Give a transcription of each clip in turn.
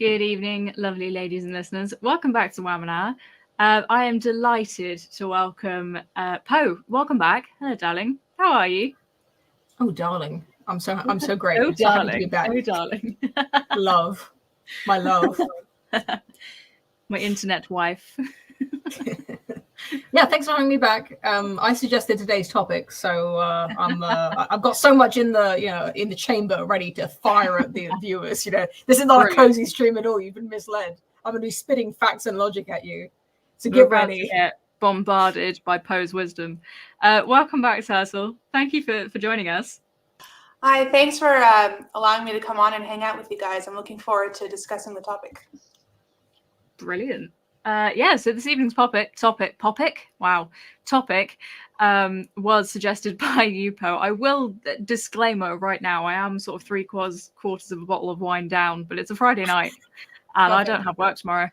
Good evening, lovely ladies and listeners. Welcome back to Wamen. I am delighted to welcome Poe. Welcome back. Hello, darling. How are you? Oh, darling. I'm so great. Oh, I'm so happy to be back. Oh, darling. Love. My love. My internet wife. Yeah, thanks for having me back. I suggested today's topic, so I've got so much in the chamber ready to fire at the viewers. This is not a cozy stream at all. You've been misled. I'm going to be spitting facts and logic at you. So get ready. To get bombarded by Poe's wisdom. Welcome back, Cecil. Thank you for joining us. Hi, thanks for allowing me to come on and hang out with you guys. I'm looking forward to discussing the topic. Brilliant. So this evening's topic was suggested by you, Poe. I will disclaimer right now, I am sort of 3/4 of a bottle of wine down, but it's a Friday night and I don't have work tomorrow.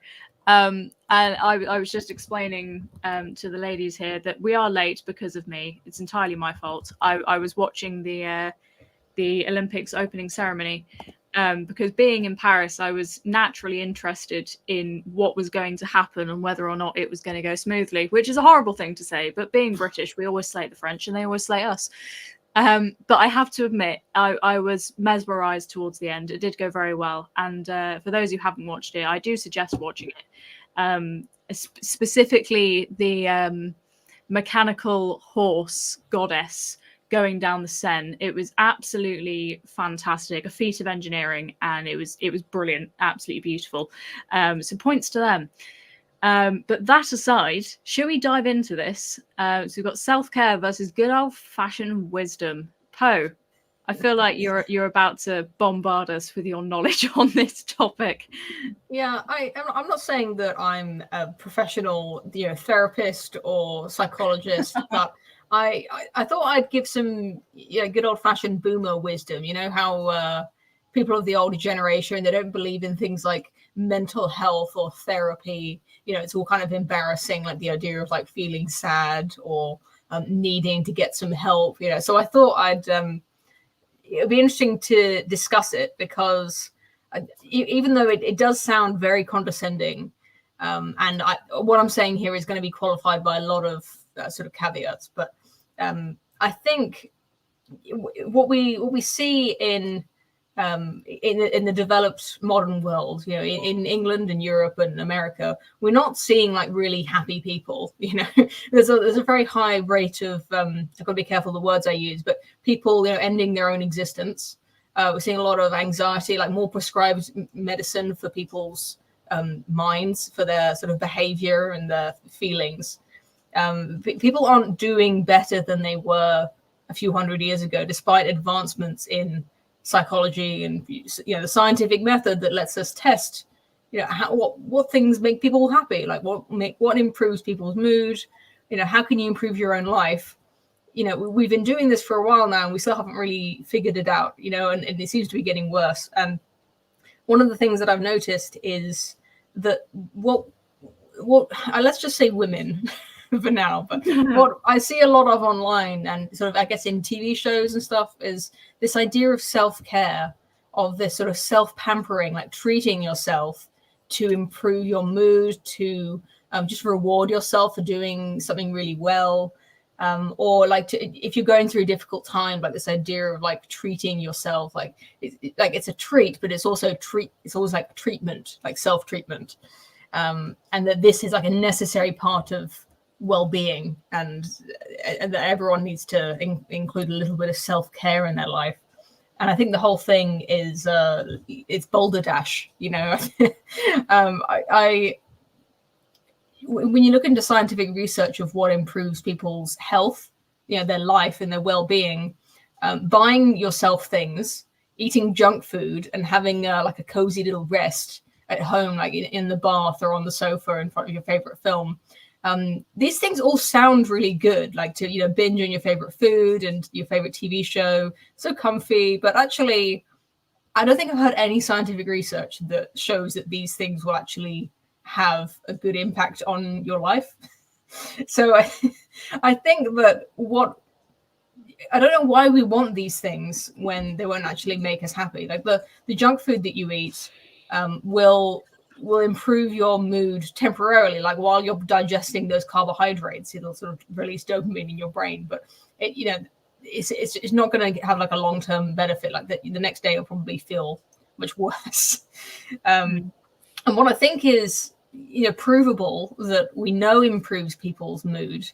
And I was just explaining to the ladies here that we are late because of me. It's entirely my fault. I was watching the Olympics opening ceremony. Because being in Paris, I was naturally interested in what was going to happen and whether or not it was going to go smoothly, which is a horrible thing to say. But being British, we always slate the French and they always slate us. But I have to admit, I was mesmerized towards the end. It did go very well. And for those who haven't watched it, I do suggest watching it. Specifically, the mechanical horse goddess going down the Seine. It was absolutely fantastic, a feat of engineering, and it was brilliant, absolutely beautiful. So points to them. But that aside, shall we dive into this? So we've got self-care versus good old-fashioned wisdom. Poe, I feel like you're about to bombard us with your knowledge on this topic. Yeah, I'm not saying that I'm a professional, therapist or psychologist, but I thought I'd give some good old-fashioned boomer wisdom. How people of the older generation, they don't believe in things like mental health or therapy. It's all kind of embarrassing, like the idea of like feeling sad or needing to get some help. So I thought it'd be interesting to discuss it because even though it does sound very condescending, and what I'm saying here is going to be qualified by a lot of sort of caveats, but I think what we see in the developed modern world, in England and Europe and America, we're not seeing like really happy people. There's a very high rate of I've got to be careful the words I use, but people ending their own existence. We're seeing a lot of anxiety, like more prescribed medicine for people's minds, for their sort of behavior and their feelings. People aren't doing better than they were a few hundred years ago, despite advancements in psychology and the scientific method that lets us test what things make people happy, like what improves people's mood, how can you improve your own life. We've been doing this for a while now and we still haven't really figured it out, and it seems to be getting worse. And one of the things that I've noticed is that let's just say women for now, but what I see a lot of online and sort of I guess in TV shows and stuff is this idea of self-care, of this sort of self-pampering, like treating yourself to improve your mood, to just reward yourself for doing something really well, or like if you're going through a difficult time, like this idea of like treating yourself, like it's a treat, but it's also it's always like treatment, like self-treatment, and that this is like a necessary part of well-being, and that everyone needs to include a little bit of self-care in their life. And I think the whole thing is it's balderdash. When you look into scientific research of what improves people's health, their life and their well-being, buying yourself things, eating junk food, and having like a cozy little rest at home, like in the bath or on the sofa in front of your favorite film. These things all sound really good, like to binge on your favorite food and your favorite TV show, so comfy. But actually, I don't think I've heard any scientific research that shows that these things will actually have a good impact on your life. So I think that I don't know why we want these things when they won't actually make us happy. Like the junk food that you eat, will improve your mood temporarily. Like while you're digesting those carbohydrates, it'll sort of release dopamine in your brain, but it's not going to have like a long-term benefit. Like the next day you'll probably feel much worse. And what I think is provable that we know improves people's mood,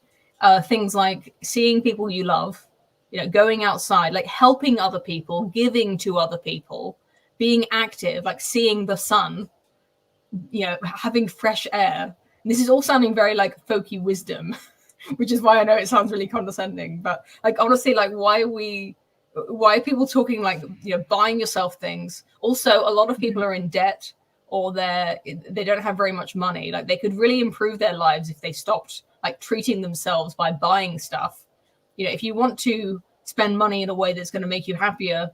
things like seeing people you love, going outside, like helping other people, giving to other people, being active, like seeing the sun, having fresh air. And this is all sounding very like folky wisdom, which is why I know it sounds really condescending. But like honestly, like why are people talking like buying yourself things? Also, a lot of people are in debt, or they don't have very much money. Like they could really improve their lives if they stopped like treating themselves by buying stuff. If you want to spend money in a way that's going to make you happier,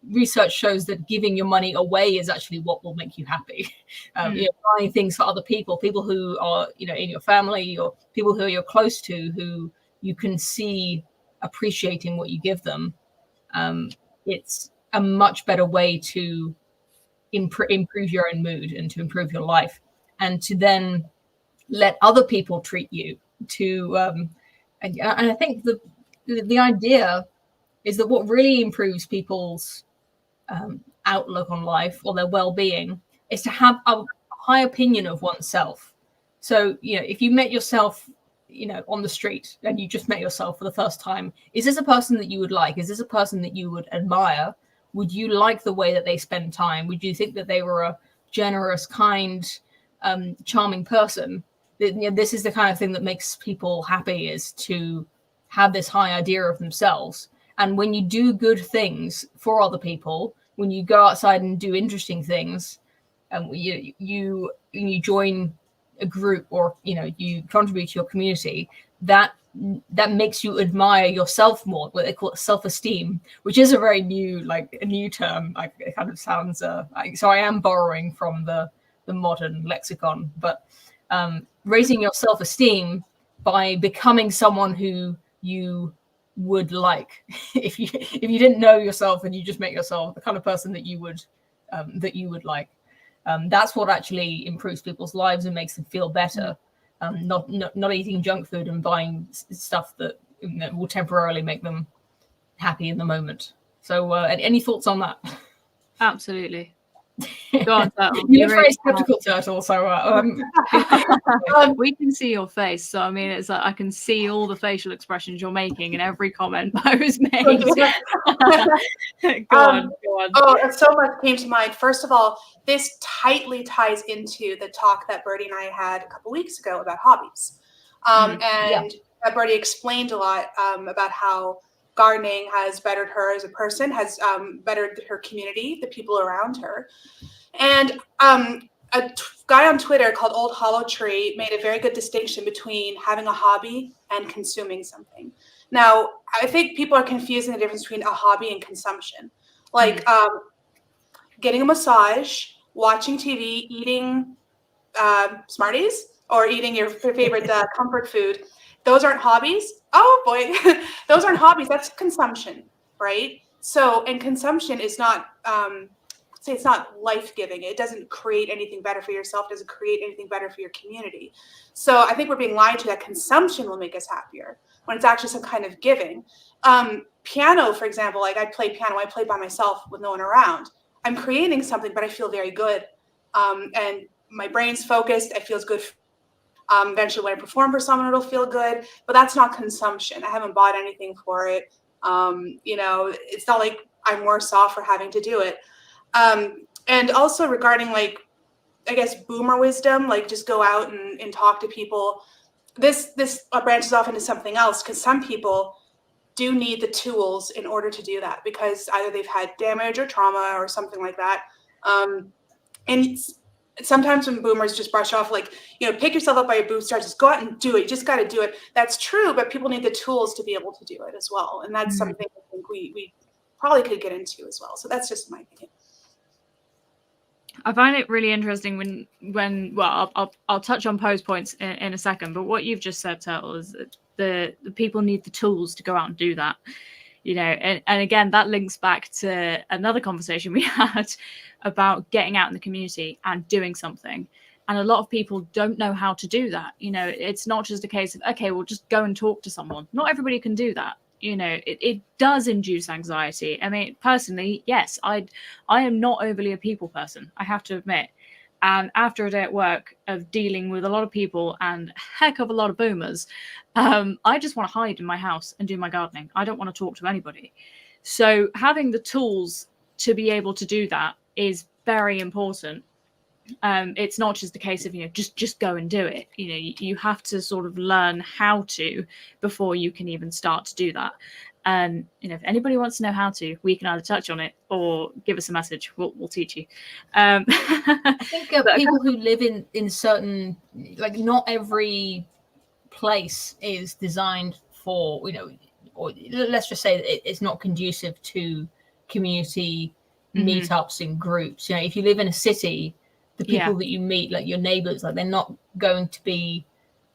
research shows that giving your money away is actually what will make you happy. Buying things for other people who are in your family, or people who you're close to, who you can see appreciating what you give them. It's a much better way to improve your own mood and to improve your life, and to then let other people treat you to. And I think the idea is that what really improves people's outlook on life or their well-being is to have a high opinion of oneself. So if you met yourself on the street and you just met yourself for the first time, is this a person that you would like? Is this a person that you would admire? Would you like the way that they spend time? Would you think that they were a generous, kind, charming person? This is the kind of thing that makes people happy, is to have this high idea of themselves. And when you do good things for other people, when you go outside and do interesting things, you join a group, or you contribute to your community, that makes you admire yourself more. What they call it self-esteem, which is a very new term. Like it kind of sounds so I am borrowing from the modern lexicon, but raising your self-esteem by becoming someone who you would like. if you didn't know yourself and you just make yourself the kind of person that you would like, that's what actually improves people's lives and makes them feel better. Not eating junk food and buying stuff that will temporarily make them happy in the moment. So any thoughts on that? Absolutely. Go on, Turtle. You're very skeptical, Turtle. So we can see your face. So I mean, it's like I can see all the facial expressions you're making in every comment Bo's made. Go on. Oh, so much came to mind. First of all, this tightly ties into the talk that Birdie and I had a couple weeks ago about hobbies. Birdie explained a lot about how gardening has bettered her as a person, has bettered her community, the people around her. And a guy on Twitter called Old Hollow Tree made a very good distinction between having a hobby and consuming something. Now, I think people are confusing the difference between a hobby and consumption. Like getting a massage, watching TV, eating Smarties, or eating your favorite comfort food. Those aren't hobbies. Oh boy, those aren't hobbies. That's consumption, right? So, and consumption is not, it's not life-giving. It doesn't create anything better for yourself. It doesn't create anything better for your community. So I think we're being lied to that consumption will make us happier, when it's actually some kind of giving. Piano, for example, like I play piano, I play by myself with no one around. I'm creating something, but I feel very good. And my brain's focused. It feels good. Eventually when I perform for someone, it'll feel good, but that's not consumption. I haven't bought anything for it. It's not like I'm worse off for having to do it. And also regarding like, I guess, boomer wisdom, like just go out and talk to people. This branches off into something else, because some people do need the tools in order to do that, because either they've had damage or trauma or something like that. And sometimes when boomers just brush off, like, pick yourself up by your bootstraps, just go out and do it. You just got to do it. That's true, but people need the tools to be able to do it as well. And that's something I think we probably could get into as well. So that's just my opinion. I find it really interesting when I'll touch on Poe's points in a second, but what you've just said, Turtle, is that the people need the tools to go out and do that. And again, that links back to another conversation we had about getting out in the community and doing something. And a lot of people don't know how to do that. It's not just a case of, okay, well, just go and talk to someone. Not everybody can do that. It does induce anxiety. I mean, personally, yes, I am not overly a people person, I have to admit. And after a day at work of dealing with a lot of people and a heck of a lot of boomers, I just want to hide in my house and do my gardening. I don't want to talk to anybody. So having the tools to be able to do that is very important. It's not just a case of, just go and do it. You have to sort of learn how to before you can even start to do that. And if anybody wants to know how to, we can either touch on it or give us a message. We'll teach you. I think people who live in certain, like, not every place is designed for, or let's just say it's not conducive to community meetups and groups. If you live in a city, the people that you meet, like your neighbors, like, they're not going to be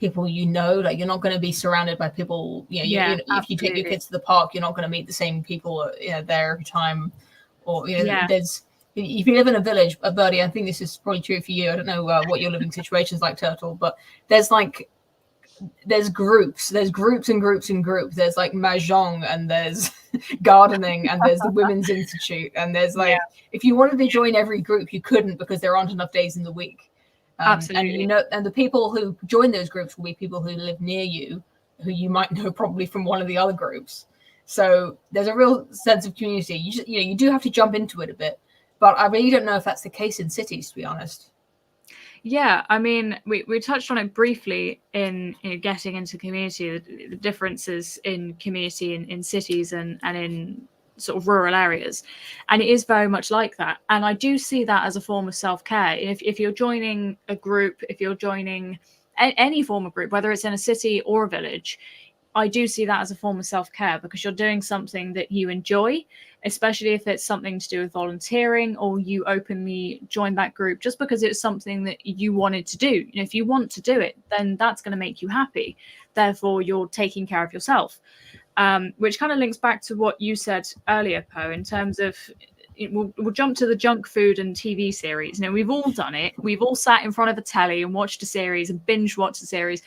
people, like, you're not going to be surrounded by people. If you take your kids to the park, you're not going to meet the same people there every time. Or there's, if you live in a village, Birdie, I think this is probably true for you. I don't know what your living situation is like, Turtle, but there's groups and groups and groups. There's like mahjong, and there's gardening, and there's the Women's Institute, and there's if you wanted to join every group, you couldn't, because there aren't enough days in the week. Absolutely. And the people who join those groups will be people who live near you, who you might know probably from one of the other groups. So there's a real sense of community. You do have to jump into it a bit, but I really don't know if that's the case in cities, to be honest. Yeah, I mean, we touched on it briefly in getting into community, the differences in community in cities and in sort of rural areas, and it is very much like that. And I do see that as a form of self-care. If you're joining a group, if you're joining any form of group, whether it's in a city or a village, I do see that as a form of self-care, because you're doing something that you enjoy, especially if it's something to do with volunteering, or you openly join that group just because it's something that you wanted to do. If you want to do it, then that's going to make you happy. Therefore, you're taking care of yourself, which kind of links back to what you said earlier, Poe, in terms of, we'll jump to the junk food and TV series. We've all done it. We've all sat in front of a telly and watched a series and binge watched a series.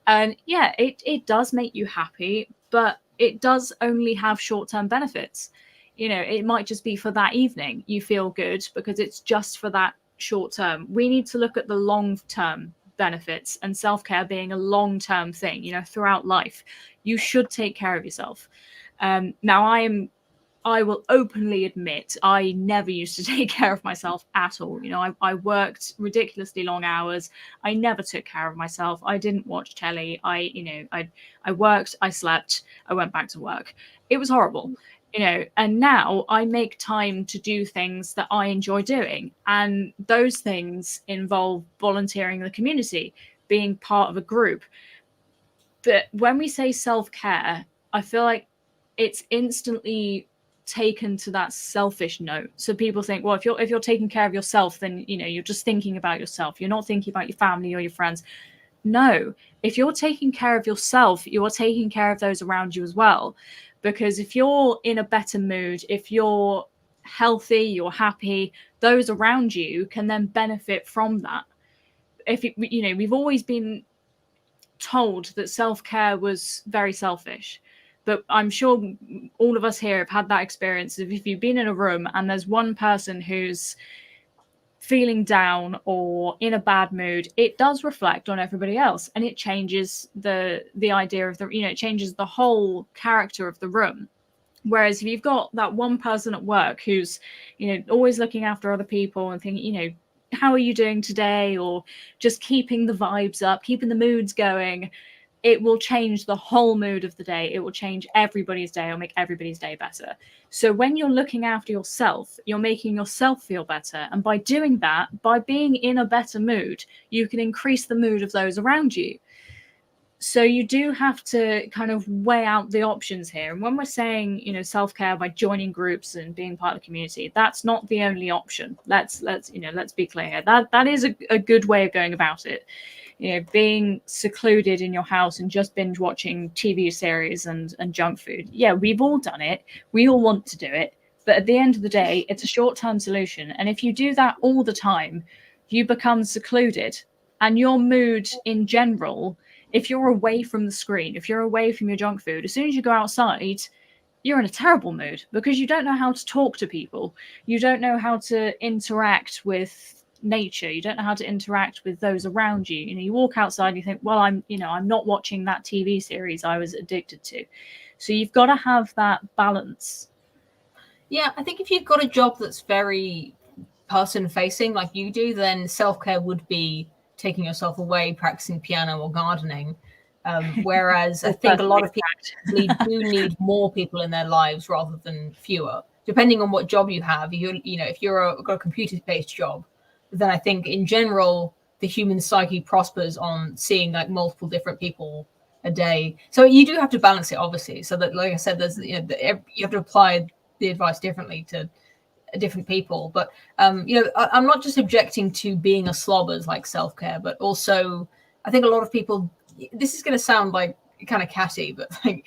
And yeah, it does make you happy, but it does only have short-term benefits. It might just be for that evening. You feel good because it's just for that short term. We need to look at the long-term benefits, and self-care being a long-term thing, throughout life. You should take care of yourself. Now, I will openly admit I never used to take care of myself at all. I worked ridiculously long hours. I never took care of myself. I didn't watch telly. I worked, I slept, I went back to work. It was horrible, and now I make time to do things that I enjoy doing. And those things involve volunteering in the community, being part of a group. But when we say self-care, I feel like it's instantly taken to that selfish note. So people think, well, if you're taking care of yourself, then you're just thinking about yourself. You're not thinking about your family or your friends. No, if you're taking care of yourself, you're taking care of those around you as well. Because if you're in a better mood, if you're healthy, you're happy, those around you can then benefit from that. We've always been told that self-care was very selfish. But I'm sure all of us here have had that experience of, if you've been in a room and there's one person who's feeling down or in a bad mood, it does reflect on everybody else, and it changes the idea of it changes the whole character of the room. Whereas if you've got that one person at work who's always looking after other people and thinking, how are you doing today, or just keeping the vibes up, keeping the moods going, it will change the whole mood of the day. It will change everybody's day, or make everybody's day better. So when you're looking after yourself, you're making yourself feel better. And by doing that, by being in a better mood, you can increase the mood of those around you. So you do have to kind of weigh out the options here. And when we're saying, self-care by joining groups and being part of the community, that's not the only option. Let's be clear. That is a good way of going about it. being secluded in your house and just binge watching TV series and junk food. Yeah, we've all done it. We all want to do it. But at the end of the day, it's a short-term solution. And if you do that all the time, you become secluded. And your mood in general, if you're away from the screen, if you're away from your junk food, as soon as you go outside, you're in a terrible mood because you don't know how to talk to people. You don't know how to interact with nature. You don't know how to interact with those around you. You walk outside and you think, well, I'm not watching that TV series I was addicted to. So you've got to have that balance. Yeah, I think if you've got a job that's very person facing like you do, then self-care would be taking yourself away, practicing piano or gardening. Whereas I think a lot of people do need more people in their lives rather than fewer, depending on what job you have. If you're got a computer-based job, then I think in general the human psyche prospers on seeing like multiple different people a day. So you do have to balance it, obviously. So that, like I said, there's you have to apply the advice differently to different people. But I'm not just objecting to being a slob as like self-care, but also I think a lot of people. This is going to sound like kind of catty, but like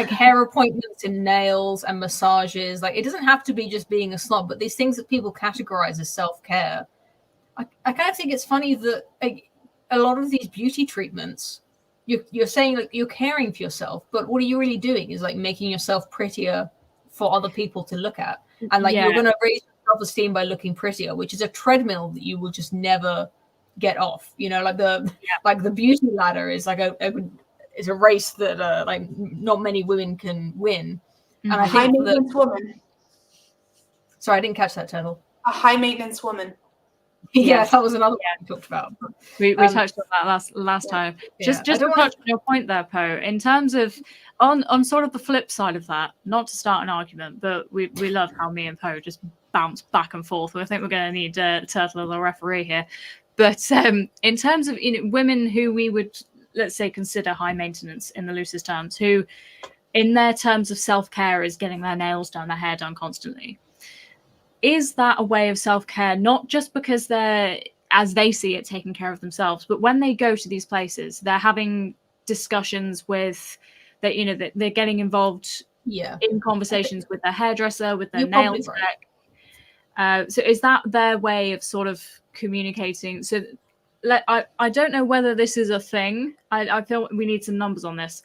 hair appointments and nails and massages, like it doesn't have to be just being a slob, but these things that people categorize as self-care. I kind of think it's funny that a lot of these beauty treatments, you're saying like you're caring for yourself, but what are you really doing is like making yourself prettier for other people to look at. And like you're going to raise your self-esteem by looking prettier, which is a treadmill that you will just never get off. Like the beauty ladder is like is a race that like not many women can win. And I think woman. Sorry, I didn't catch that, Turtle. A high maintenance woman. Yeah, that was another one we talked about. We touched on that last time. Just to touch on your point there, Poe, in terms of on sort of the flip side of that, not to start an argument, but we love how me and Poe just bounce back and forth. I think we're going to need Turtle as a referee here. But in terms of women who we would, let's say, consider high maintenance in the loosest terms, who in their terms of self-care is getting their nails done, their hair done constantly, is that a way of self-care, not just because they're, as they see it, taking care of themselves, but when they go to these places, they're having discussions with, that they're getting involved in conversations with their hairdresser, with their nail tech. So is that their way of sort of communicating? So I don't know whether this is a thing. I feel we need some numbers on this,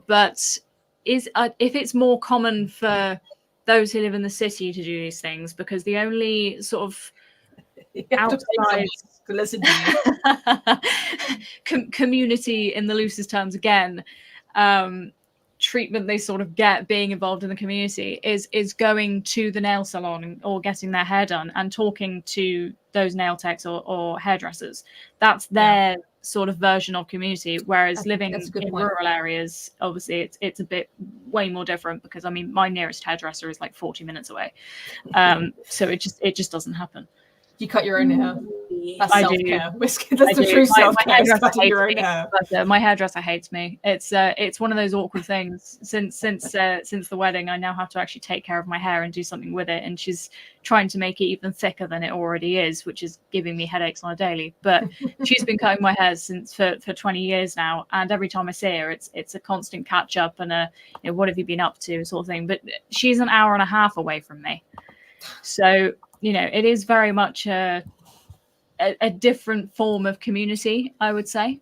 but if it's more common for those who live in the city to do these things, because the only sort of outside community in the loosest terms again, treatment they sort of get being involved in the community is going to the nail salon or getting their hair done and talking to those nail techs or hairdressers. That's their sort of version of community, whereas living in rural areas, obviously it's a bit way more different, because I mean my nearest hairdresser is like 40 minutes away, so it just doesn't happen. You cut your own hair? That's self-care. That's the true self-care. My hairdresser hates me. It's one of those awkward things. Since the wedding, I now have to actually take care of my hair and do something with it, and she's trying to make it even thicker than it already is, which is giving me headaches on a daily. But she's been cutting my hair for 20 years now, and every time I see her, it's a constant catch up and what have you been up to sort of thing. But she's an hour and a half away from me, so it is very much a different form of community, I would say.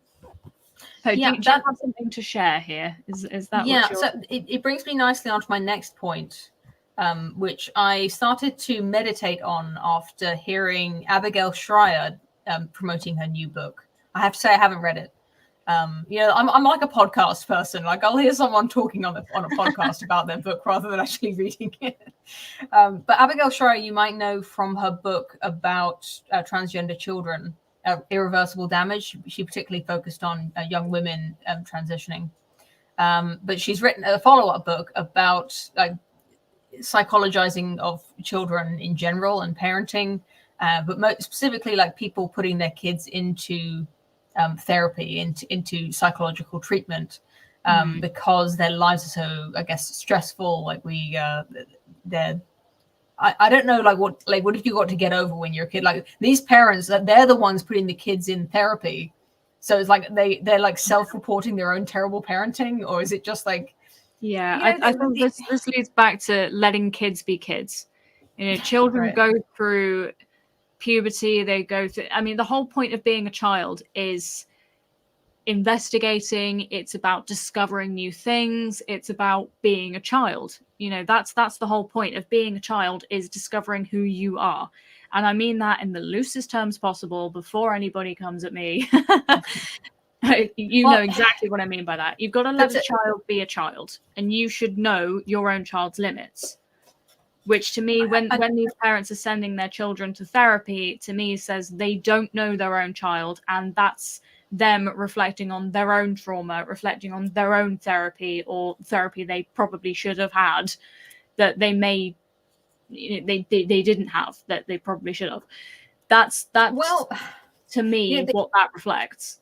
Do you have something to share here? Is that so it brings me nicely onto my next point, which I started to meditate on after hearing Abigail Schreier promoting her new book. I have to say I haven't read it. I'm like a podcast person. Like I'll hear someone talking on a podcast about their book rather than actually reading it. But Abigail Schreier, you might know from her book about transgender children, Irreversible Damage. She particularly focused on young women transitioning. But she's written a follow-up book about like psychologizing of children in general and parenting, but specifically like people putting their kids into therapy, into psychological treatment, because their lives are so, I guess, stressful. Like I don't know, what have you got to get over when you're a kid? Like these parents, they're the ones putting the kids in therapy. So it's like they're like self-reporting their own terrible parenting, or is it just like? Yeah, I think this leads back to letting kids be kids. Children go through puberty. They go through. I mean, the whole point of being a child is investigating. It's about discovering new things. It's about being a child. That's the whole point of being a child, is discovering who you are. And I mean that in the loosest terms possible, before anybody comes at me. Know exactly what I mean by that. You've got to let a child be a child, and you should know your own child's limits. Which to me, when these parents are sending their children to therapy, to me says they don't know their own child, and that's them reflecting on their own trauma, reflecting on their own therapy, or therapy they probably should have had that they may they didn't have, that they probably should have. That's to me what that reflects.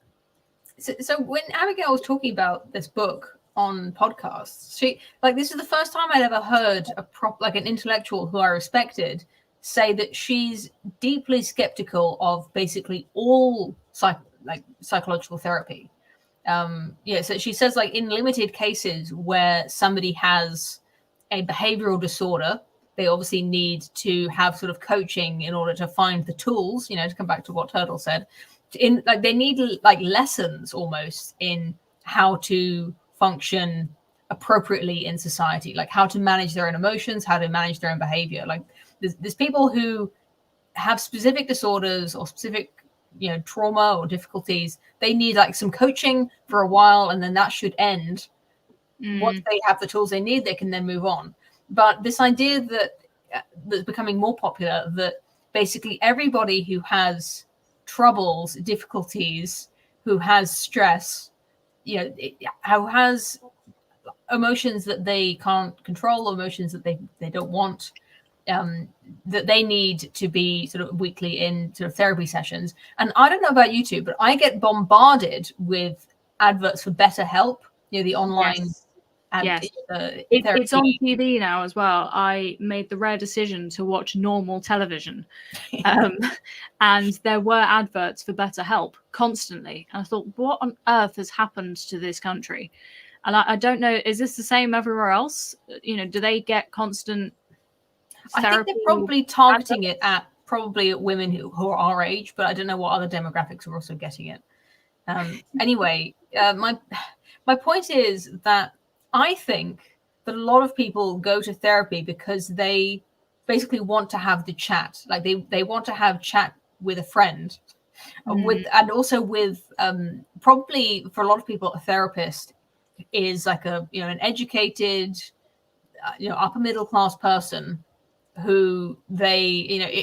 So when Abigail was talking about this book on podcasts, she this is the first time I'd ever heard an intellectual who I respected say that she's deeply skeptical of basically all psychological therapy. So she says, in limited cases where somebody has a behavioral disorder, they obviously need to have sort of coaching in order to find the tools, to come back to what Turtle said. They need lessons almost in how to function appropriately in society, how to manage their own emotions, how to manage their own behavior. There's people who have specific disorders or specific trauma or difficulties. They need some coaching for a while, and then that should end. Once they have the tools they need, they can then move on. But this idea that's becoming more popular, that basically everybody who has troubles, difficulties, who has stress, who has emotions that they can't control, emotions that they don't want, that they need to be sort of weekly in sort of therapy sessions. And I don't know about you two, but I get bombarded with adverts for BetterHelp, the online. Yes. It's on TV now as well. I made the rare decision to watch normal television, and there were adverts for BetterHelp constantly. And I thought, what on earth has happened to this country? And I don't know, is this the same everywhere else? Do they get constant therapy? I think they're probably targeting it at women who are our age, but I don't know what other demographics are also getting it. Anyway, my point is that I think that a lot of people go to therapy because they basically want to have the chat. They want to have chat with a friend, and also with probably for a lot of people, a therapist is an educated, upper middle class person who they,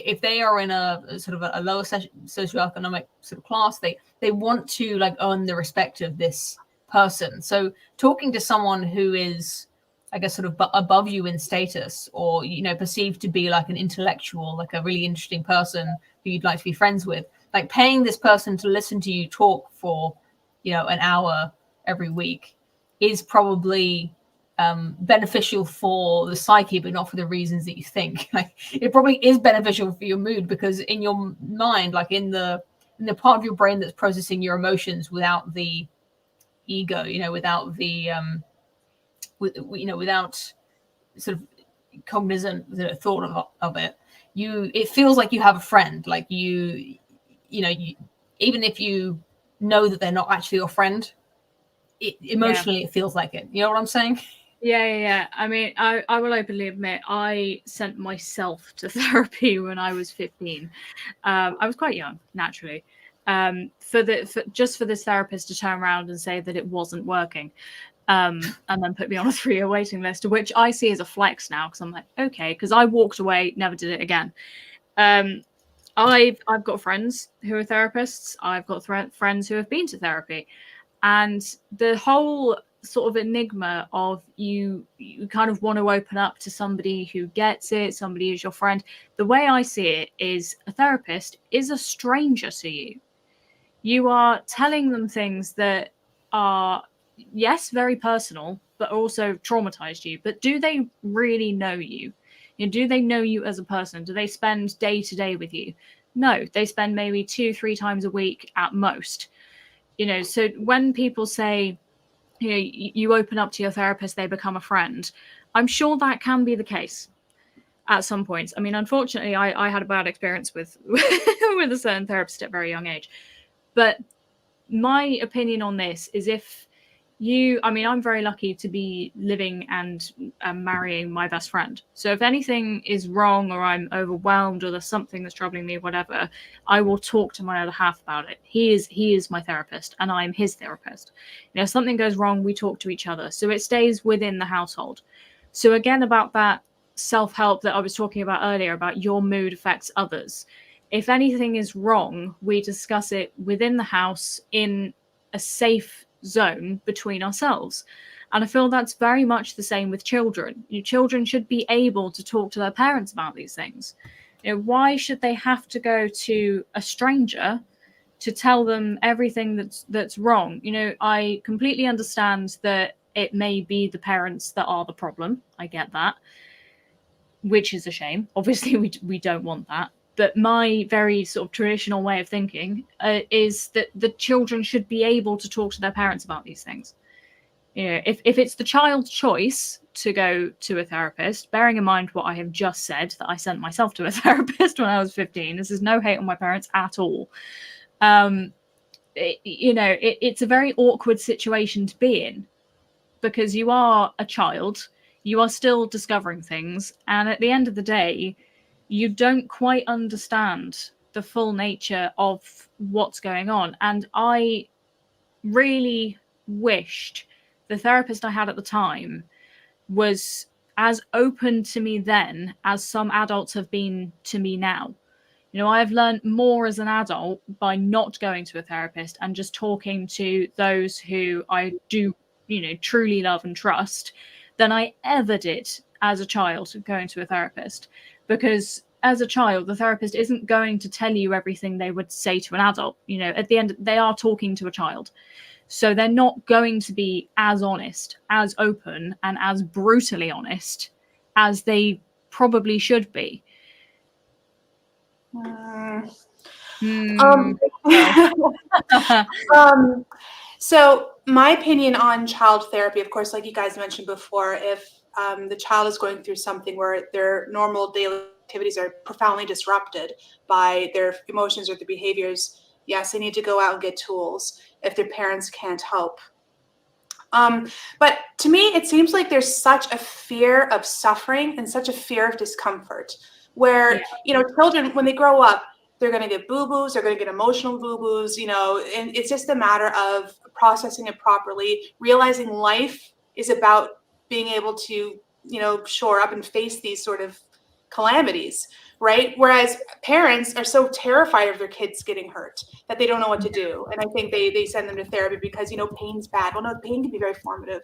if they are in a sort of a lower socioeconomic sort of class, they want to earn the respect of this person. So talking to someone who is, I guess, sort of above you in status, or perceived to be an intellectual, a really interesting person who you'd like to be friends with, paying this person to listen to you talk for an hour every week is probably beneficial for the psyche, but not for the reasons that you think. It probably is beneficial for your mood, because in your mind, in the part of your brain that's processing your emotions without the ego, without the without sort of cognizant thought of it, it feels like you have a friend. You even if you know that they're not actually your friend, emotionally it feels like it. You know what I'm saying? Yeah. I mean, I will openly admit I sent myself to therapy when I was 15. I was quite young, naturally. For this therapist to turn around and say that it wasn't working, and then put me on a 3-year waiting list, which I see as a flex now, because I'm like, okay, because I walked away, never did it again. I've got friends who are therapists. I've got friends who have been to therapy, and the whole sort of enigma of you kind of want to open up to somebody who gets it, somebody who's your friend. The way I see it is a therapist is a stranger to you. You are telling them things that are, yes, very personal, but also traumatized you. But do they really know you? Do they know you as a person? Do they spend day to day with you? No, they spend maybe 2-3 times a week at most. You know, so when people say, you know, you open up to your therapist, they become a friend, I'm sure that can be the case at some points. I mean, unfortunately, I had a bad experience with with a certain therapist at a very young age. But my opinion on this is, if you, I mean, I'm very lucky to be living and marrying my best friend. So if anything is wrong, or I'm overwhelmed, or there's something that's troubling me, whatever, I will talk to my other half about it. He is my therapist, and I'm his therapist. You know, if something goes wrong, we talk to each other. So it stays within the household. So again, about that self-help that I was talking about earlier, about your mood affects others. If anything is wrong, we discuss it within the house in a safe zone between ourselves. And I feel that's very much the same with children. Your children should be able to talk to their parents about these things. You know, why should they have to go to a stranger to tell them everything that's wrong? You know, I completely understand that it may be the parents that are the problem. I get that, which is a shame. Obviously, we don't want that. But my very sort of traditional way of thinking is that the children should be able to talk to their parents about these things. You know, if it's the child's choice to go to a therapist, bearing in mind what I have just said, that I sent myself to a therapist when I was 15. This is no hate on my parents at all. It's a very awkward situation to be in, because you are a child, you are still discovering things, and at the end of the day, you don't quite understand the full nature of what's going on. And I really wished the therapist I had at the time was as open to me then as some adults have been to me now. You know, I've learned more as an adult by not going to a therapist and just talking to those who I do, you know, truly love and trust, than I ever did as a child going to a therapist. Because as a child, the therapist isn't going to tell you everything they would say to an adult. You know, at the end, they are talking to a child. So they're not going to be as honest, as open, and as brutally honest as they probably should be. So my opinion on child therapy, of course, like you guys mentioned before, if the child is going through something where their normal daily activities are profoundly disrupted by their emotions or their behaviors, yes, they need to go out and get tools if their parents can't help. But to me, it seems like there's such a fear of suffering and such a fear of discomfort, where, you know, children, when they grow up, they're going to get boo-boos, they're going to get emotional boo-boos, you know, and it's just a matter of processing it properly, realizing life is about being able to, you know, shore up and face these sort of calamities, right? Whereas parents are so terrified of their kids getting hurt that they don't know what to do. And I think they send them to therapy because, you know, pain's bad. Well, no, pain can be very formative.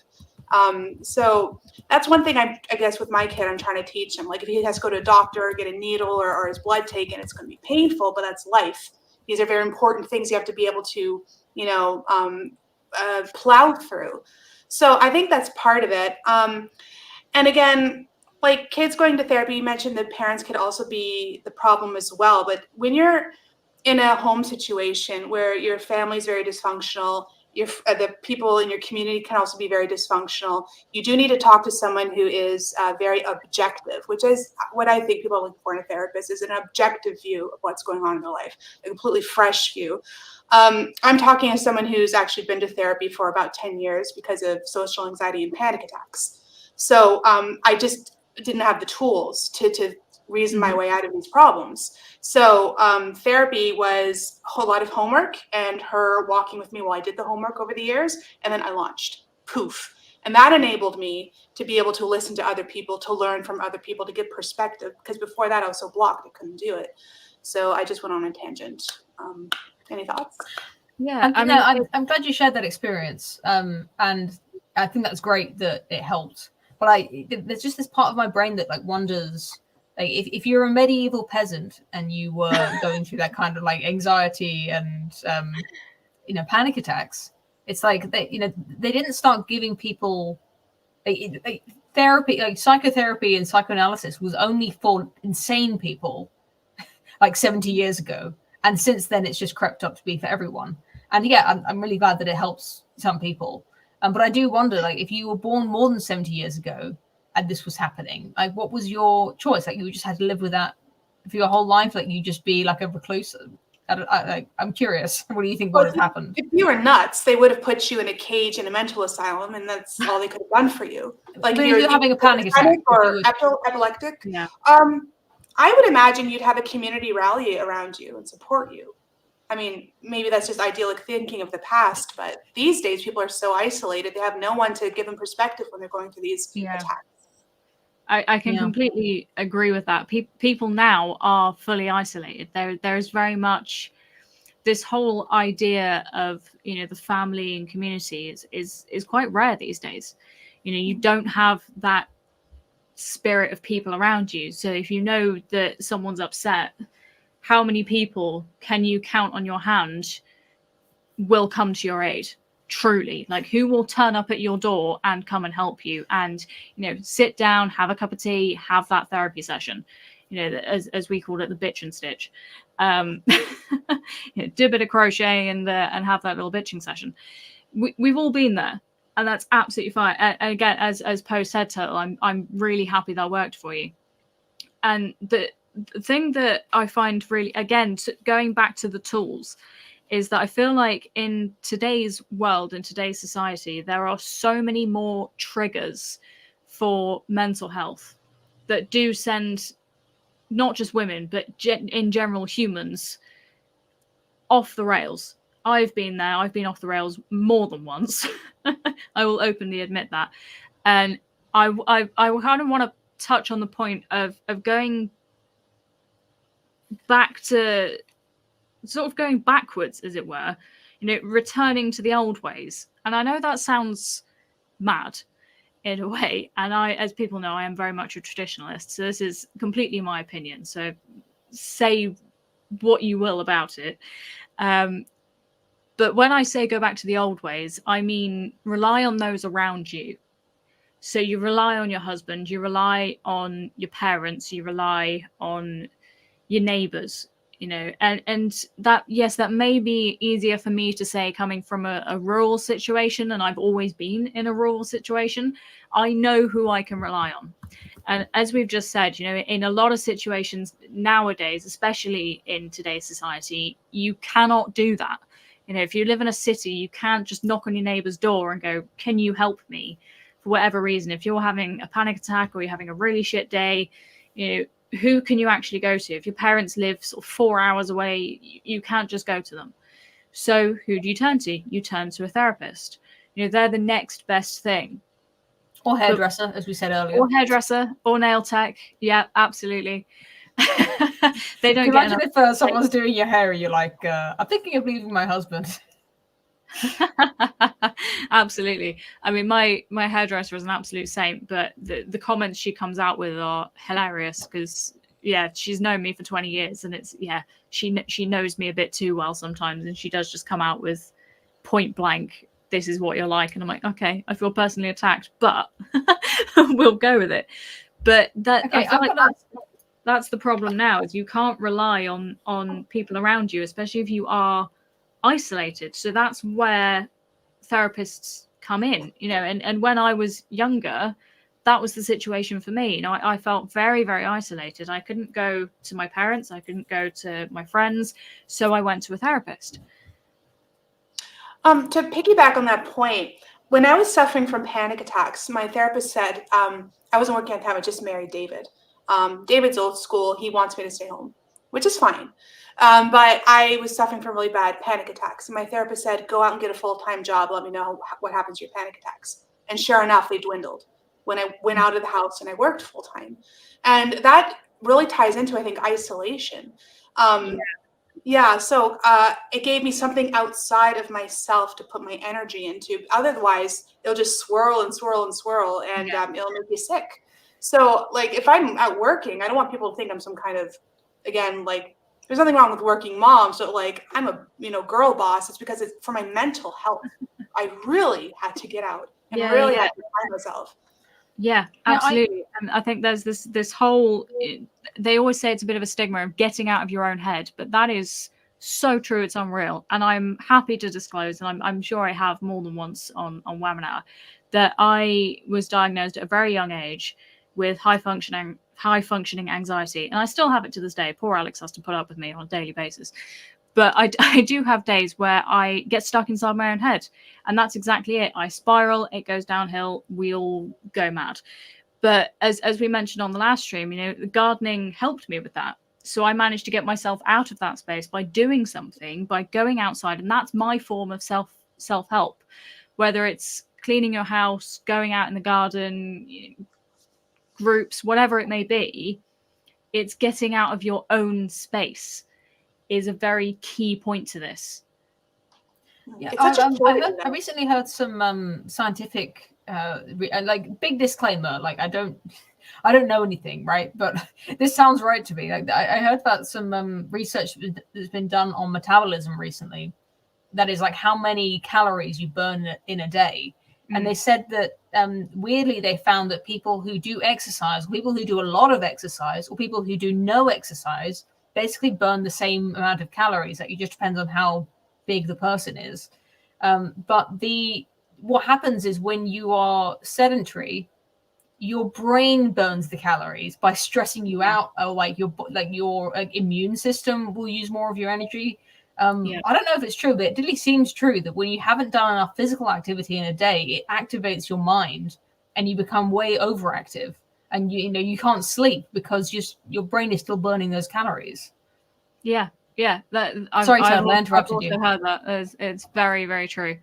So that's one thing I guess with my kid, I'm trying to teach him. Like, if he has to go to a doctor or get a needle or his blood taken, it's going to be painful, but that's life. These are very important things you have to be able to, you know, plow through. So I think that's part of it. And again, like kids going to therapy, you mentioned that parents could also be the problem as well. But when you're in a home situation where your family is very dysfunctional, the people in your community can also be very dysfunctional, you do need to talk to someone who is very objective, which is what I think people are looking for in a therapist, is an objective view of what's going on in their life, a completely fresh view. I'm talking as someone who's actually been to therapy for about 10 years because of social anxiety and panic attacks. So I just didn't have the tools to reason my way out of these problems. So therapy was a whole lot of homework and her walking with me while I did the homework over the years. And then I launched, poof. And that enabled me to be able to listen to other people, to learn from other people, to get perspective. Because before that, I was so blocked, I couldn't do it. So I just went on a tangent. Any thoughts? Yeah, I'm glad you shared that experience. And I think that's great that it helped. But there's just this part of my brain that like wonders, like if you're a medieval peasant and you were going through that kind of like anxiety and you know, panic attacks, it's like they didn't start giving people therapy, like psychotherapy and psychoanalysis was only for insane people like 70 years ago, and since then it's just crept up to be for everyone. And yeah, I'm really glad that it helps some people. But I do wonder, like, if you were born more than 70 years ago and this was happening, like, what was your choice? Like, you just had to live with that for your whole life? Like, you just be like a recluse? I'm curious. What do you think would have happened? If you were nuts, they would have put you in a cage in a mental asylum, and that's all they could have done for you. Like, but if you're having a panic attack or epileptic, Yeah. I would imagine you'd have a community rally around you and support you. I mean, maybe that's just idyllic thinking of the past, but these days people are so isolated, they have no one to give them perspective when they're going through these attacks. I can completely agree with that. People now are fully isolated. There is very much this whole idea of, you know, the family and community is quite rare these days. You know, you don't have that spirit of people around you. So if you know that someone's upset, how many people can you count on your hand will come to your aid? Truly, like, who will turn up at your door and come and help you and, you know, sit down, have a cup of tea, have that therapy session, you know, as we called it, the bitch and stitch, you know, do a bit of crochet and have that little bitching session. We've all been there, and that's absolutely fine. And again, as Poe said, Turtle, I'm really happy that worked for you. And the thing that I find really, again, going back to the tools, is that I feel like in today's world, in today's society, there are so many more triggers for mental health that do send not just women, but in general humans off the rails. I've been there. I've been off the rails more than once. I will openly admit that. And I kind of want to touch on the point of going back to sort of going backwards, as it were, you know, returning to the old ways. And I know that sounds mad in a way. And I, as people know, I am very much a traditionalist. So this is completely my opinion. So say what you will about it. But when I say go back to the old ways, I mean rely on those around you. So you rely on your husband, you rely on your parents, you rely on your neighbors, you know, and that, yes, that may be easier for me to say coming from a rural situation, and I've always been in a rural situation. I know who I can rely on. And as we've just said, you know, in a lot of situations nowadays, especially in today's society, you cannot do that. You know, if you live in a city, you can't just knock on your neighbor's door and go, can you help me? For whatever reason, if you're having a panic attack or you're having a really shit day, you know, who can you actually go to? If your parents live sort of 4 hours away, you can't just go to them. So who do you turn to? You turn to a therapist. You know, they're the next best thing. Or hairdresser, as we said earlier. Or hairdresser, or nail tech. Yeah, absolutely. They don't imagine if someone's doing your hair and you're like, I'm thinking of leaving my husband. Absolutely. I mean, my hairdresser is an absolute saint, but the comments she comes out with are hilarious because, yeah, she's known me for 20 years, and it's, yeah, she knows me a bit too well sometimes, and she does just come out with point blank, this is what you're like, and I'm like, okay, I feel personally attacked, but we'll go with it. But that, okay, I feel like that's the problem now, is you can't rely on people around you, especially if you are isolated. So that's where therapists come in, you know, and when I was younger, that was the situation for me. You know, I felt very, very isolated. I couldn't go to my parents, I couldn't go to my friends, so I went to a therapist. To piggyback on that point, when I was suffering from panic attacks, my therapist said, I wasn't working at the time, I just married David. David's old school, he wants me to stay home, which is fine. But I was suffering from really bad panic attacks. And my therapist said, go out and get a full-time job. Let me know what happens to your panic attacks. And sure enough, they dwindled when I went out of the house and I worked full-time. And that really ties into, I think, isolation. Yeah, so it gave me something outside of myself to put my energy into. Otherwise, it'll just swirl and swirl and swirl, and it'll make you sick. So, like, if I'm out working, I don't want people to think I'm some kind of, again, like, there's nothing wrong with working mom. So, like, I'm a, you know, girl boss. It's because it's for my mental health. I really had to get out and really had to find myself. Yeah, absolutely. And I think there's this whole, they always say it's a bit of a stigma of getting out of your own head, but that is so true, it's unreal. And I'm happy to disclose, and I'm sure I have more than once on Wamen, that I was diagnosed at a very young age with high functioning anxiety, and I still have it to this day. Poor Alex has to put up with me on a daily basis. But I do have days where I get stuck inside my own head, and that's exactly it. I spiral, it goes downhill, we all go mad. But as we mentioned on the last stream, gardening helped me with that. So I managed to get myself out of that space by doing something, by going outside, and that's my form of self-help. Whether it's cleaning your house, going out in the garden, groups, whatever it may be, it's getting out of your own space is a very key point to this. Yeah, I recently heard some scientific, like, big disclaimer. Like, I don't know anything, right? But this sounds right to me. Like, I heard about some research that's been done on metabolism recently. That is like how many calories you burn in a day. And they said that weirdly, they found that people who do exercise, people who do a lot of exercise, or people who do no exercise, basically burn the same amount of calories. Like, it just depends on how big the person is. But what happens is when you are sedentary, your brain burns the calories by stressing you out, or like your immune system will use more of your energy. I don't know if it's true, but it really seems true that when you haven't done enough physical activity in a day, it activates your mind and you become way overactive, and you can't sleep because your brain is still burning those calories. Yeah. Sorry, Ted, I interrupted you. I've also heard that. It's very, very true.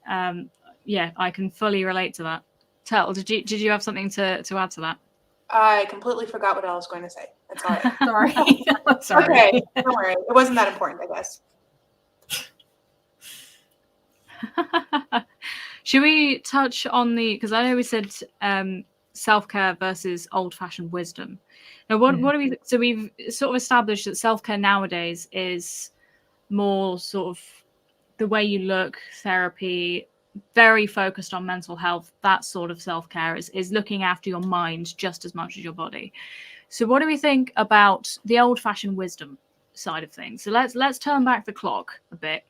Yeah, I can fully relate to that. Tel, did you have something to add to that? I completely forgot what I was going to say. That's all right. Sorry. Sorry. Okay, don't worry. It wasn't that important, I guess. Should we touch on because I know we said self-care versus old-fashioned wisdom. Now, what do we? So we've sort of established that self-care nowadays is more sort of the way you look, therapy, very focused on mental health. That sort of self-care is looking after your mind just as much as your body. So what do we think about the old-fashioned wisdom side of things? So let's turn back the clock a bit.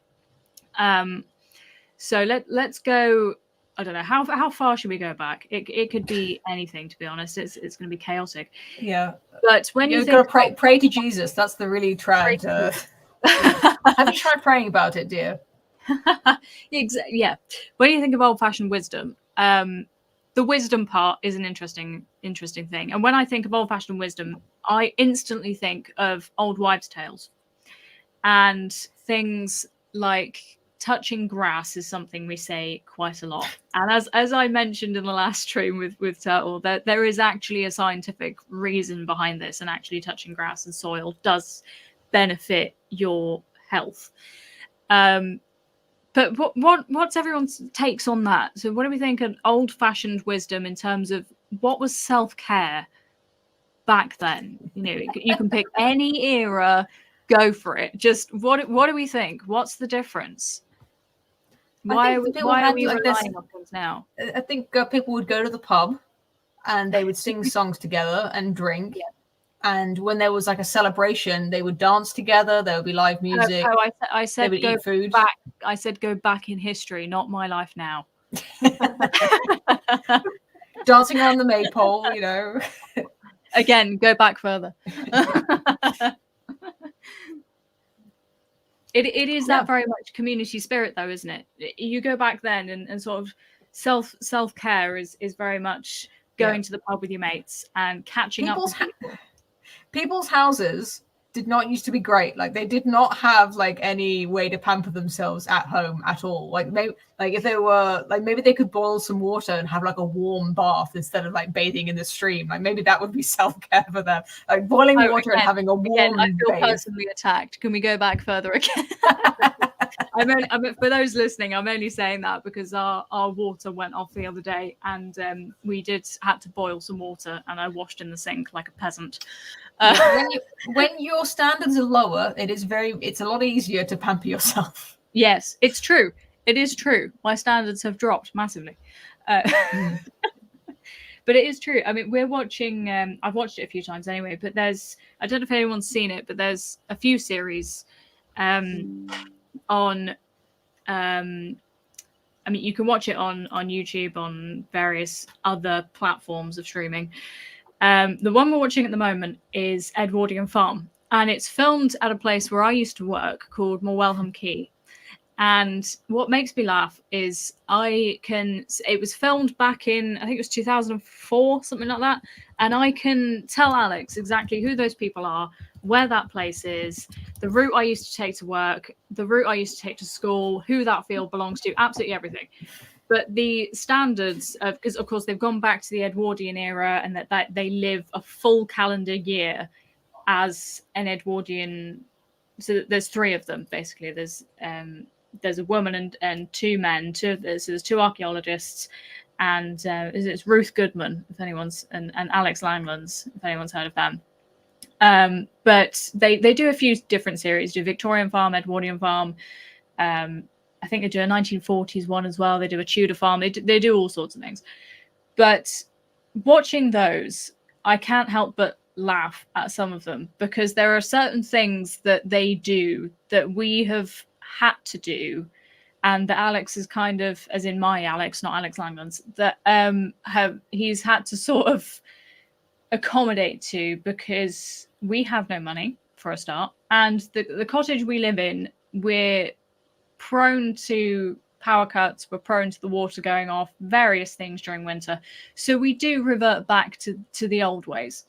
So let's go. I don't know how far should we go back. It could be anything, to be honest. It's going to be chaotic. Yeah, but when you've got to pray to Jesus. That's the really tried. Have you tried praying about it, dear? Yeah. When you think of old-fashioned wisdom, the wisdom part is an interesting thing. And when I think of old-fashioned wisdom, I instantly think of old wives' tales, and things like touching grass is something we say quite a lot. And as I mentioned in the last stream with Turtle, there is actually a scientific reason behind this, and actually touching grass and soil does benefit your health. But what's everyone's takes on that? So what do we think of old-fashioned wisdom in terms of what was self-care back then? You can pick any era, go for it. Just what do we think? What's the difference? Why are we relying on things now? I think people would go to the pub and they would sing songs together and drink. Yeah. And when there was like a celebration, they would dance together. There would be live music. I said they would go eat food. Back. I said go back in history, not my life now. Dancing around the maypole, Again, go back further. It is that very much community spirit, though, isn't it? You go back then, and sort of self-care is very much going to the pub with your mates and catching up with people. People's houses did not used to be great. Like, they did not have like any way to pamper themselves at home at all. Like, if they were like, maybe they could boil some water and have like a warm bath instead of like bathing in the stream. Like, maybe that would be self-care for them. Like boiling water and having a warm I feel bathe. Personally attacked. Can we go back further again? For those listening, I'm only saying that because our water went off the other day, and we had to boil some water, and I washed in the sink like a peasant. When your standards are lower, it's a lot easier to pamper yourself. Yes, it's true. It is true. My standards have dropped massively. But it is true. I mean, we're watching, I've watched it a few times anyway, but I don't know if anyone's seen it, but there's a few series on I mean, you can watch it on YouTube, on various other platforms of streaming. The one we're watching at the moment is Edwardian Farm, and it's filmed at a place where I used to work called Morwellham Quay. And what makes me laugh is it was filmed back in, I think it was 2004, something like that. And I can tell Alex exactly who those people are, where that place is, the route I used to take to work, the route I used to take to school, who that field belongs to, absolutely everything. But the standards of, because of course they've gone back to the Edwardian era, and that they live a full calendar year as an Edwardian. So there's three of them basically. There's a woman and two men. So there's two archaeologists, and it's Ruth Goodman, if anyone's, and Alex Langlands, if anyone's heard of them. But they do a few different series. Do Victorian Farm, Edwardian Farm. I think they do a 1940s one as well. They do a Tudor farm. They do all sorts of things. But watching those, I can't help but laugh at some of them, because there are certain things that they do that we have had to do, and that Alex is kind of, as in my Alex, not Alex Langlands, that he's had to sort of accommodate to, because we have no money for a start, and the cottage we live in, we're prone to power cuts, we're prone to the water going off, various things during winter, so we do revert back to the old ways,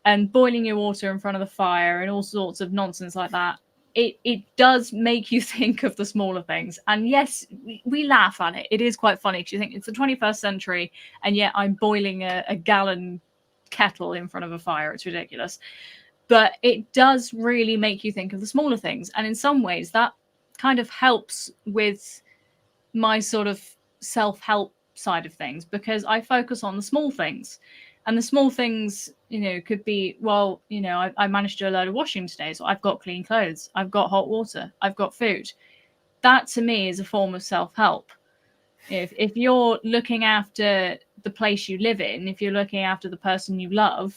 and boiling your water in front of the fire and all sorts of nonsense like that. It does make you think of the smaller things. And yes, we laugh at it. It is quite funny, because you think it's the 21st century, and yet I'm boiling a gallon kettle in front of a fire. It's ridiculous. But it does really make you think of the smaller things. And in some ways, that kind of helps with my sort of self-help side of things, because I focus on the small things. And the small things, could be, well, I managed to do a load of washing today, so I've got clean clothes, I've got hot water, I've got food. That to me is a form of self-help. If you're looking after the place you live in, if you're looking after the person you love,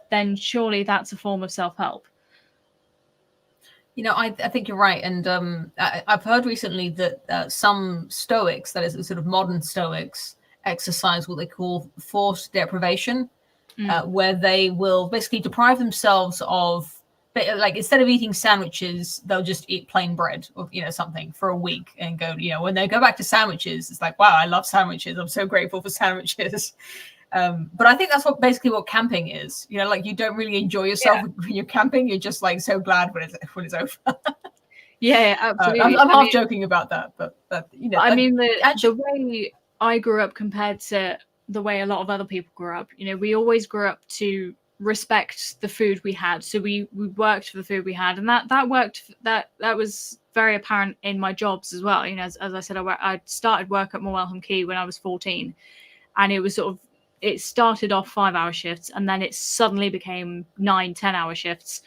then surely that's a form of self-help. I think you're right. And I've heard recently that some Stoics, that is sort of modern Stoics, exercise what they call forced deprivation, where they will basically deprive themselves of, like, instead of eating sandwiches, they'll just eat plain bread or something for a week, and go, when they go back to sandwiches, it's like, wow, I love sandwiches, I'm so grateful for sandwiches. But I think that's basically what camping is. Like, you don't really enjoy yourself when you're camping, you're just like so glad when it's over. Yeah, absolutely. I'm half joking about that, but I mean, the way I grew up compared to the way a lot of other people grew up, we always grew up to respect the food we had. So we worked for the food we had, and that worked. That was very apparent in my jobs as well. As I said, I started work at Morwellham Quay when I was 14, and it was sort of, it started off 5-hour shifts, and then it suddenly became 9-10-hour shifts,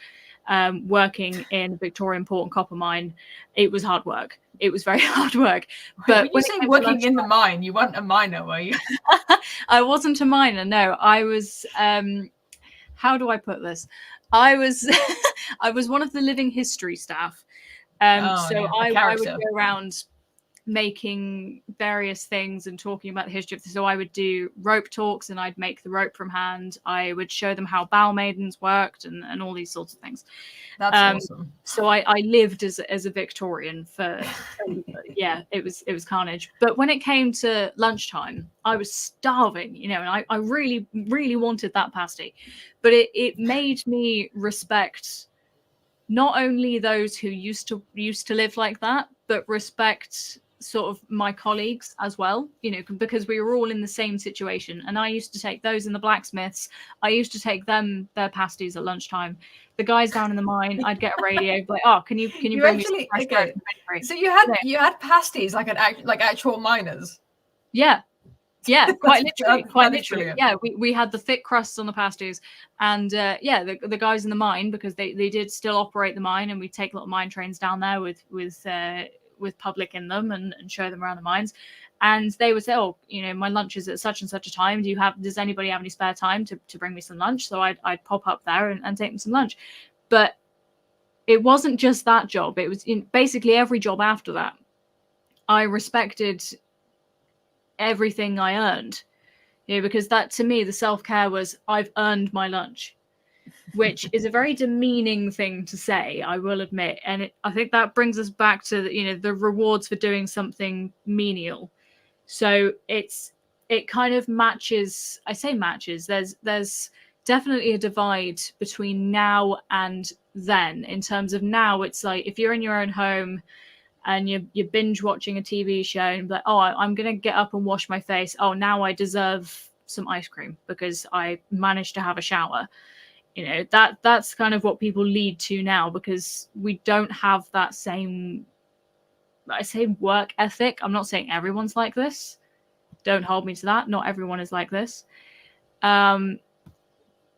working in Victorian Port and Copper Mine. It was hard work. It was very hard work. But when you say working in the mine, you weren't a miner, were you? I wasn't a miner, no. I was, how do I put this? I was I was one of the living history staff. I would go around making various things and talking about the history of this. So I would do rope talks, and I'd make the rope from hand. I would show them how bow maidens worked, and all these sorts of things. That's awesome. So I lived as a Victorian for yeah, it was carnage. But when it came to lunchtime, I was starving, and I really, really wanted that pasty. But it made me respect not only those who used to live like that, but respect sort of my colleagues as well, because we were all in the same situation. And I used to take those in the blacksmiths, I used to take them their pasties at lunchtime. The guys down in the mine, I'd get a radio, like, oh, can you bring actually, me some okay. So you had pasties like actual miners? Yeah, quite literally. Yeah, we had the thick crusts on the pasties, and the guys in the mine, because they did still operate the mine, and we take little mine trains down there with public in them, and show them around the mines. And they would say, oh, my lunch is at such and such a time. Does anybody have any spare time to bring me some lunch? So I'd pop up there and take them some lunch. But it wasn't just that job. It was in basically every job after that. I respected everything I earned, because that, to me, the self-care was, I've earned my lunch, which is a very demeaning thing to say, I will admit. And I think that brings us back to, the rewards for doing something menial. So it kind of matches. I say matches. There's definitely a divide between now and then. In terms of now, it's like if you're in your own home and you're binge watching a TV show and like, oh, I'm gonna get up and wash my face. Oh, now I deserve some ice cream because I managed to have a shower. That's kind of what people lead to now, because we don't have that same, I say, work ethic. I'm not saying everyone's like this. Don't hold me to that. Not everyone is like this. But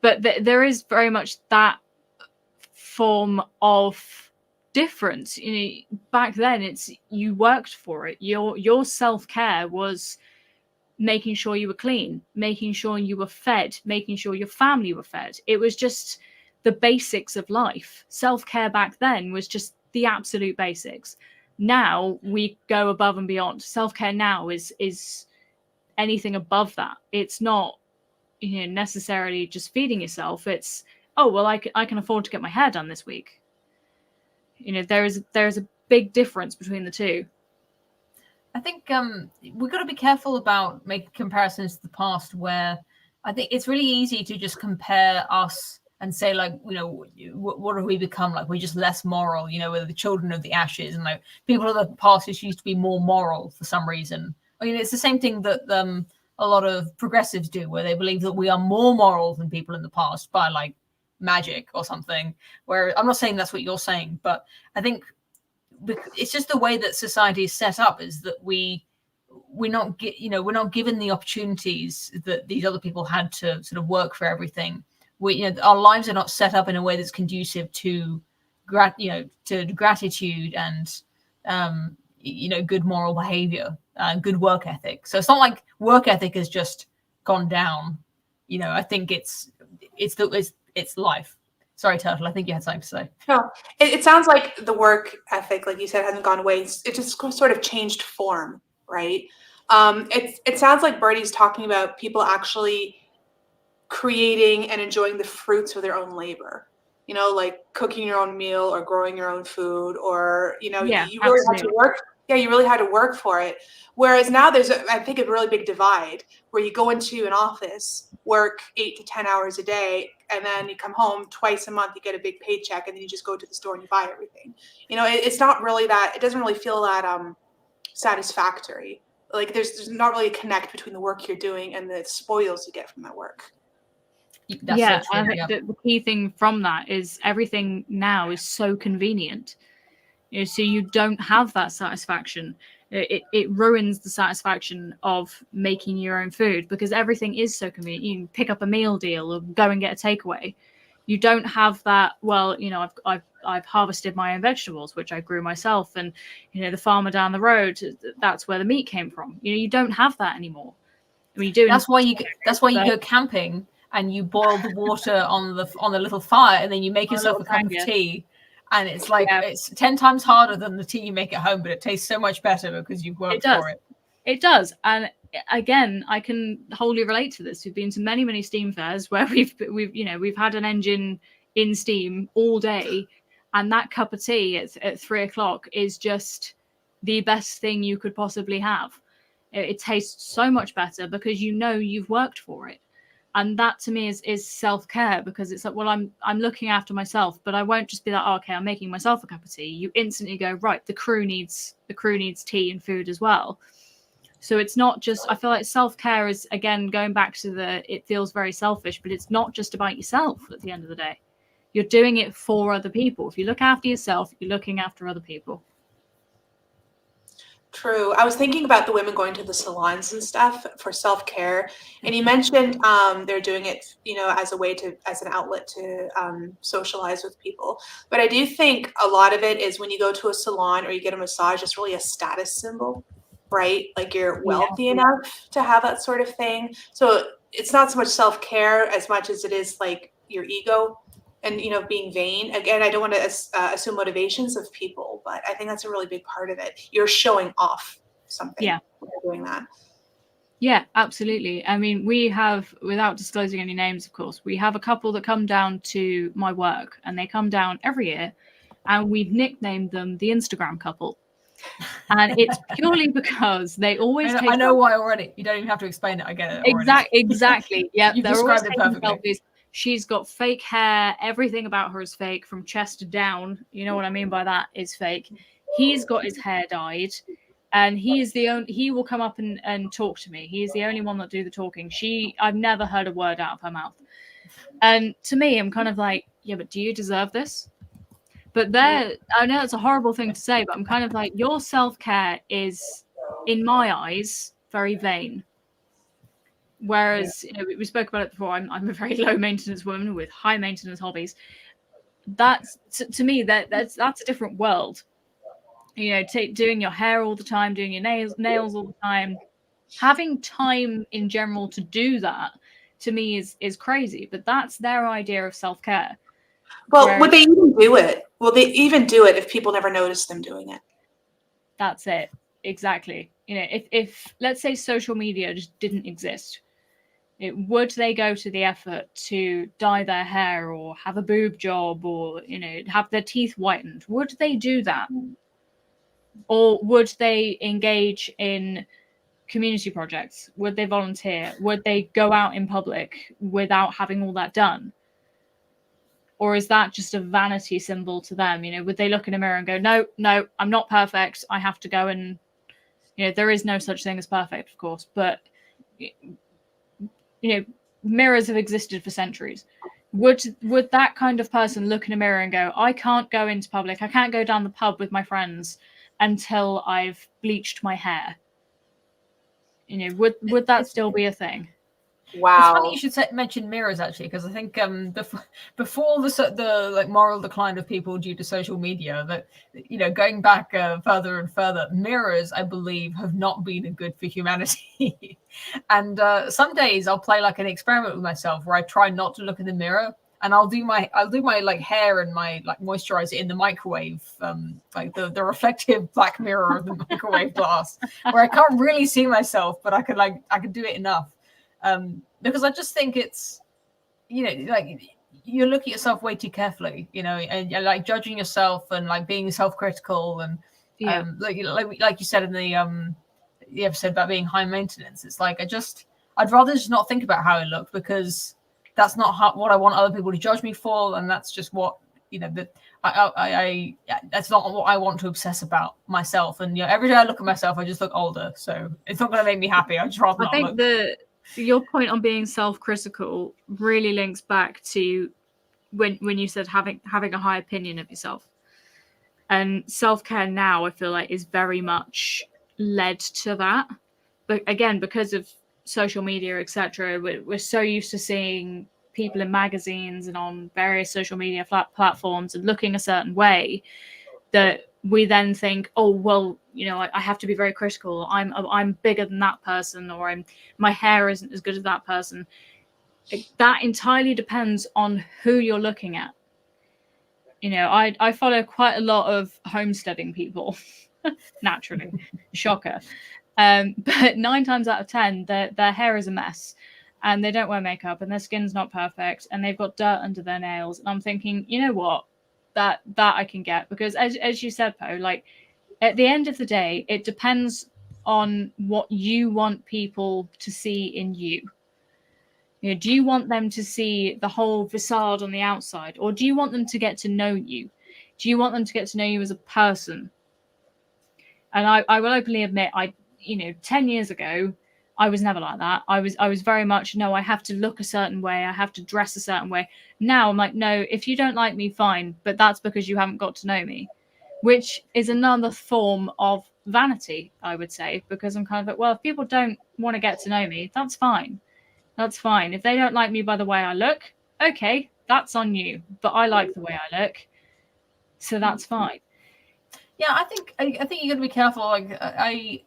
there is very much that form of difference. Back then, it's you worked for it. Your self-care was making sure you were clean, making sure you were fed, making sure your family were fed. It was just the basics of life. Self-care back then was just the absolute basics. Now we go above and beyond. Self-care now is anything above that. It's not necessarily just feeding yourself. It's, oh well, I can afford to get my hair done this week. There's a big difference between the two. I think we've got to be careful about making comparisons to the past, where I think it's really easy to just compare us and say, like, what have we become? Like, we're just less moral, we're the children of the ashes, and like people of the past just used to be more moral for some reason. It's the same thing that a lot of progressives do, where they believe that we are more moral than people in the past by like magic or something. Where I'm not saying that's what you're saying, but I think it's just the way that society is set up, is that we're not given the opportunities that these other people had to sort of work for everything. Our lives are not set up in a way that's conducive to gratitude and good moral behavior and good work ethic. So it's not like work ethic has just gone down. I think it's life. Sorry, Turtle, I think you had something to say. No, it sounds like the work ethic, like you said, hasn't gone away. It just sort of changed form, right? It sounds like Birdie's talking about people actually creating and enjoying the fruits of their own labor. Like cooking your own meal or growing your own food, or you really had to work. Yeah, you really had to work for it. Whereas now there's, I think, a really big divide where you go into an office, work 8 to 10 hours a day, and then you come home twice a month, you get a big paycheck, and then you just go to the store and you buy everything. It's not really that, it doesn't really feel that satisfactory. Like there's not really a connect between the work you're doing and the spoils you get from that work. That's so true, I think the key thing from that is everything now is so convenient. So you don't have that satisfaction. It ruins the satisfaction of making your own food, because everything is so convenient. You can pick up a meal deal or go and get a takeaway. You don't have that. Well, I've harvested my own vegetables, which I grew myself, and the farmer down the road, that's where the meat came from. You don't have that anymore. I mean, you do. That's why you go camping and you boil the water on the little fire, and then you make yourself a cup of tea. And it's like, it's 10 times harder than the tea you make at home, but it tastes so much better because you've worked for it. It does. And again, I can wholly relate to this. We've been to many, many steam fairs where we've had an engine in steam all day, and that cup of tea at 3:00 is just the best thing you could possibly have. It tastes so much better because you've worked for it. And that to me is self-care, because it's like, well, I'm looking after myself, but I won't just be like, oh, okay, I'm making myself a cup of tea. You instantly go, right, the crew needs tea and food as well. So it's not just, I feel like self-care is, again, going back to it feels very selfish, but it's not just about yourself at the end of the day. You're doing it for other people. If you look after yourself, you're looking after other people. True. I was thinking about the women going to the salons and stuff for self-care, and you mentioned they're doing it, as a way as an outlet to socialize with people. But I do think a lot of it is when you go to a salon or you get a massage, it's really a status symbol, right? Like you're wealthy enough to have that sort of thing. So it's not so much self-care as much as it is like your ego. and being vain. Again, I don't want to assume motivations of people, but I think that's a really big part of it. You're showing off something when you're doing that. Yeah, absolutely. I mean, we have, without disclosing any names, of course, we have a couple that come down to my work, and they come down every year, and we've nicknamed them the Instagram couple. And it's purely because they always I know why already. You don't even have to explain it. I get it already. Exactly. Yeah, You've they're always described it perfectly. selfies. She's got fake hair. Everything about her is fake, from chest down. You know what I mean by that is fake. He's got his hair dyed, and he is the only. He will come up and talk to me. He is the only one that do the talking. I've never heard a word out of her mouth. And to me, I'm kind of like, yeah, but do you deserve this? But I know it's a horrible thing to say, but I'm kind of like, your self-care is, in my eyes, very vain. Whereas, we spoke about it before, I'm a very low maintenance woman with high maintenance hobbies. That's, to me, that's a different world. Doing your hair all the time, doing your nails all the time, having time in general to do that, to me is crazy. But that's their idea of self-care. Well, would they even do it? Will they even do it if people never notice them doing it? That's it. Exactly. If let's say social media just didn't exist, would they go to the effort to dye their hair or have a boob job or, have their teeth whitened? Would they do that? Or would they engage in community projects? Would they volunteer? Would they go out in public without having all that done? Or is that just a vanity symbol to them? Would they look in a mirror and go, no, I'm not perfect. I have to go and, there is no such thing as perfect, of course. But, mirrors have existed for centuries. Would that kind of person look in a mirror and go, I can't go into public. I can't go down the pub with my friends until I've bleached my hair? Would that still be a thing? Wow. It's funny you should mention mirrors, actually, because I think before the like moral decline of people due to social media, that going back further and further, mirrors, I believe, have not been good for humanity. And some days I'll play like an experiment with myself where I try not to look in the mirror, and I'll do my like hair and my like moisturizer in the microwave, like the reflective black mirror of the microwave glass, where I can't really see myself, but I could do it enough. Because I just think it's, like you look at yourself way too carefully, and you're like judging yourself and like being self-critical and like you said in the episode about being high maintenance. It's like I'd rather just not think about how I look, because that's not what I want other people to judge me for, and that's just what that's not what I want to obsess about myself. And every day I look at myself, I just look older, so it's not going to make me happy. I just rather not look. Your point on being self-critical really links back to when you said having a high opinion of yourself. And self-care now, I feel like, is very much led to that. But again, because of social media, etc., we're so used to seeing people in magazines and on various social media platforms and looking a certain way, that we then think, oh, well, I have to be very critical. I'm bigger than that person, or my hair isn't as good as that person. That entirely depends on who you're looking at. I follow quite a lot of homesteading people, naturally, shocker. But 9 times out of 10, their hair is a mess, and they don't wear makeup, and their skin's not perfect, and they've got dirt under their nails. And I'm thinking, you know what? That I can get, because as you said, Poe, like at the end of the day, it depends on what you want people to see in you. Do you want them to see the whole facade on the outside, or do you want them to get to know you? Do you want them to get to know you as a person? And I will openly admit, 10 years ago, I was never like that. I was very much, no, I have to look a certain way. I have to dress a certain way. Now I'm like, no, if you don't like me, fine. But that's because you haven't got to know me, which is another form of vanity, I would say, because I'm kind of like, well, if people don't want to get to know me, that's fine. That's fine. If they don't like me by the way I look, okay, that's on you. But I like the way I look, so that's fine. Yeah, I think you got to be careful. Like I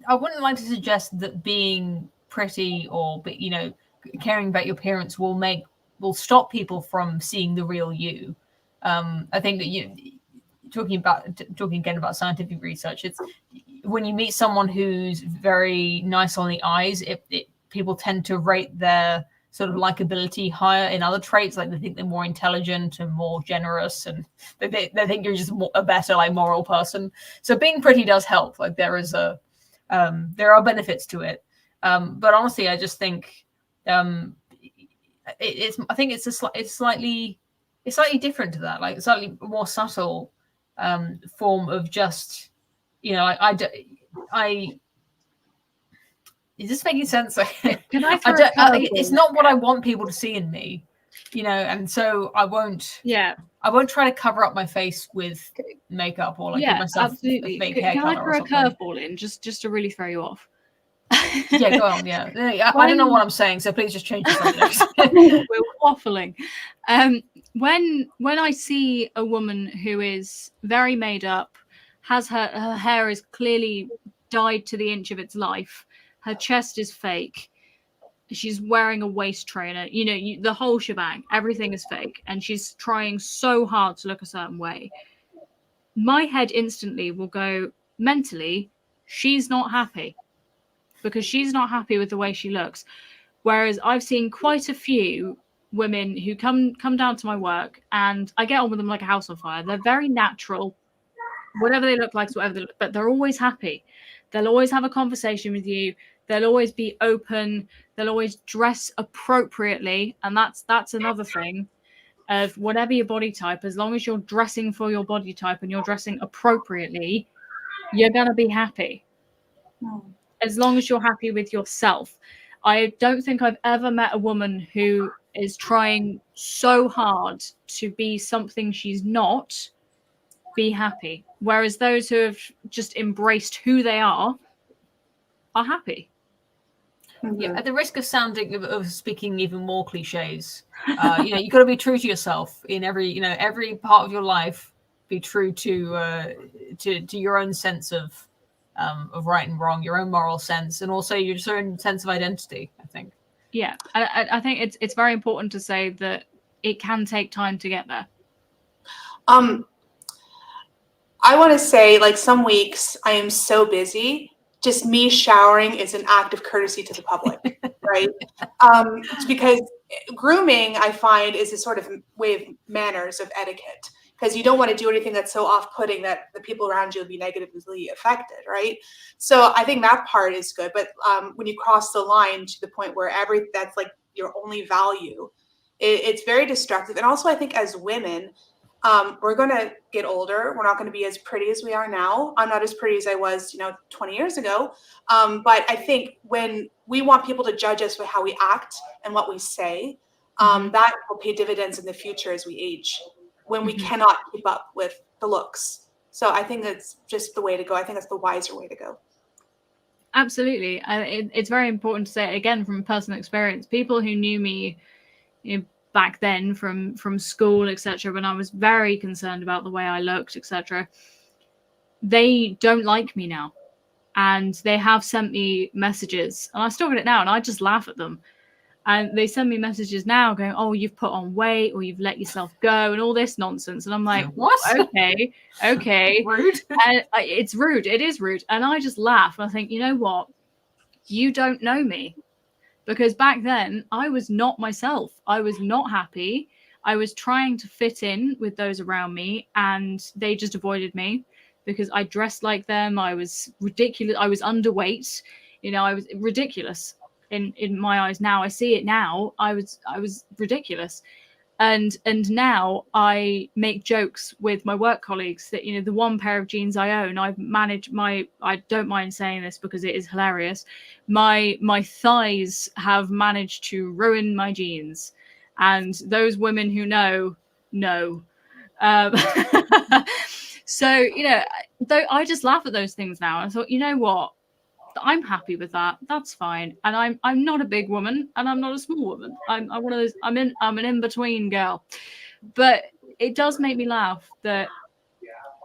wouldn't like to suggest that being pretty or caring about your appearance will make will stop people from seeing the real you. I think that talking again about scientific research, it's when you meet someone who's very nice on the eyes, people tend to rate their sort of likability higher in other traits, like they think they're more intelligent and more generous, and they think you're just a better like moral person. So being pretty does help. Like there are benefits to it, but honestly, I just think it's slightly different to that, like slightly more subtle form of just, is this making sense? Can I it's not what I want people to see in me, and so I won't try to cover up my face with makeup or like give myself absolutely. a fake hair Can color. I throw a curveball in just to really throw you off? Yeah, go on. Yeah, I don't know what I'm saying, so please just change the subject. We're waffling. When I see a woman who is very made up, has her hair is clearly dyed to the inch of its life, her chest is fake, she's wearing a waist trainer, the whole shebang, everything is fake, and she's trying so hard to look a certain way, my head instantly will go, mentally, she's not happy, because she's not happy with the way she looks. Whereas I've seen quite a few women who come down to my work, and I get on with them like a house on fire. They're very natural. Whatever they look like is whatever they look, but they're always happy. They'll always have a conversation with you. They'll always be open. They'll always dress appropriately. And that's another thing of whatever your body type, as long as you're dressing for your body type and you're dressing appropriately, you're going to be happy. As long as you're happy with yourself. I don't think I've ever met a woman who is trying so hard to be something she's not, be happy. Whereas those who have just embraced who they are happy. Yeah, at the risk of speaking even more cliches, you got to be true to yourself in every part of your life. Be true to your own sense of right and wrong, your own moral sense, and also your own sense of identity, I think. Yeah, I think it's very important to say that it can take time to get there. I want to say, like, some weeks I am so busy, just me showering is an act of courtesy to the public, right? Because grooming, I find, is a sort of way of manners, of etiquette, because you don't want to do anything that's so off-putting that the people around you will be negatively affected, right? So I think that part is good. But when you cross the line to the point where that's like your only value, it's very destructive. And also I think as women, we're going to get older. We're not going to be as pretty as we are now. I'm not as pretty as I was, 20 years ago. But I think when we want people to judge us by how we act and what we say, that will pay dividends in the future as we age, when we cannot keep up with the looks. So I think that's just the way to go. I think that's the wiser way to go. Absolutely. It's very important to say, again, from personal experience, people who knew me back then from school, etc., when I was very concerned about the way I looked, etc., they don't like me now. And they have sent me messages, and I still get it now, and I just laugh at them. And they send me messages now going, oh, you've put on weight, or you've let yourself go, and all this nonsense. And I'm like, what? Okay. Rude. And it's rude. It is rude. And I just laugh. And I think, you know what? You don't know me. Because back then, I was not myself. I was not happy. I was trying to fit in with those around me, and they just avoided me because I dressed like them. I was ridiculous. I was underweight. I was ridiculous in my eyes. Now I see it now. I was ridiculous. And now I make jokes with my work colleagues that, the one pair of jeans I own, I've managed I don't mind saying this because it is hilarious. My thighs have managed to ruin my jeans. And those women who know. So, I just laugh at those things now. And I thought, you know what? I'm happy with that. That's fine. And I'm not a big woman, and I'm not a small woman. I'm one of those. I'm an in-between girl. But it does make me laugh that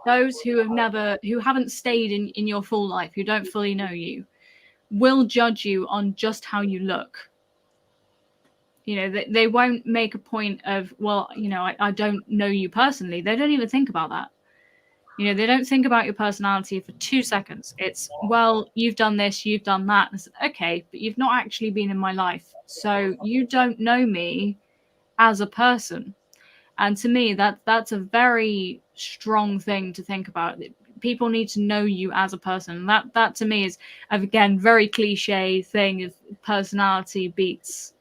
those who haven't stayed in your full life, who don't fully know you, will judge you on just how you look. They won't make a point of, well, I don't know you personally. They don't even think about that. They don't think about your personality for 2 seconds. It's, well, you've done this, you've done that. It's, okay, but you've not actually been in my life. So you don't know me as a person. And to me, that's a very strong thing to think about. People need to know you as a person. That to me is, again, very cliche thing of personality beats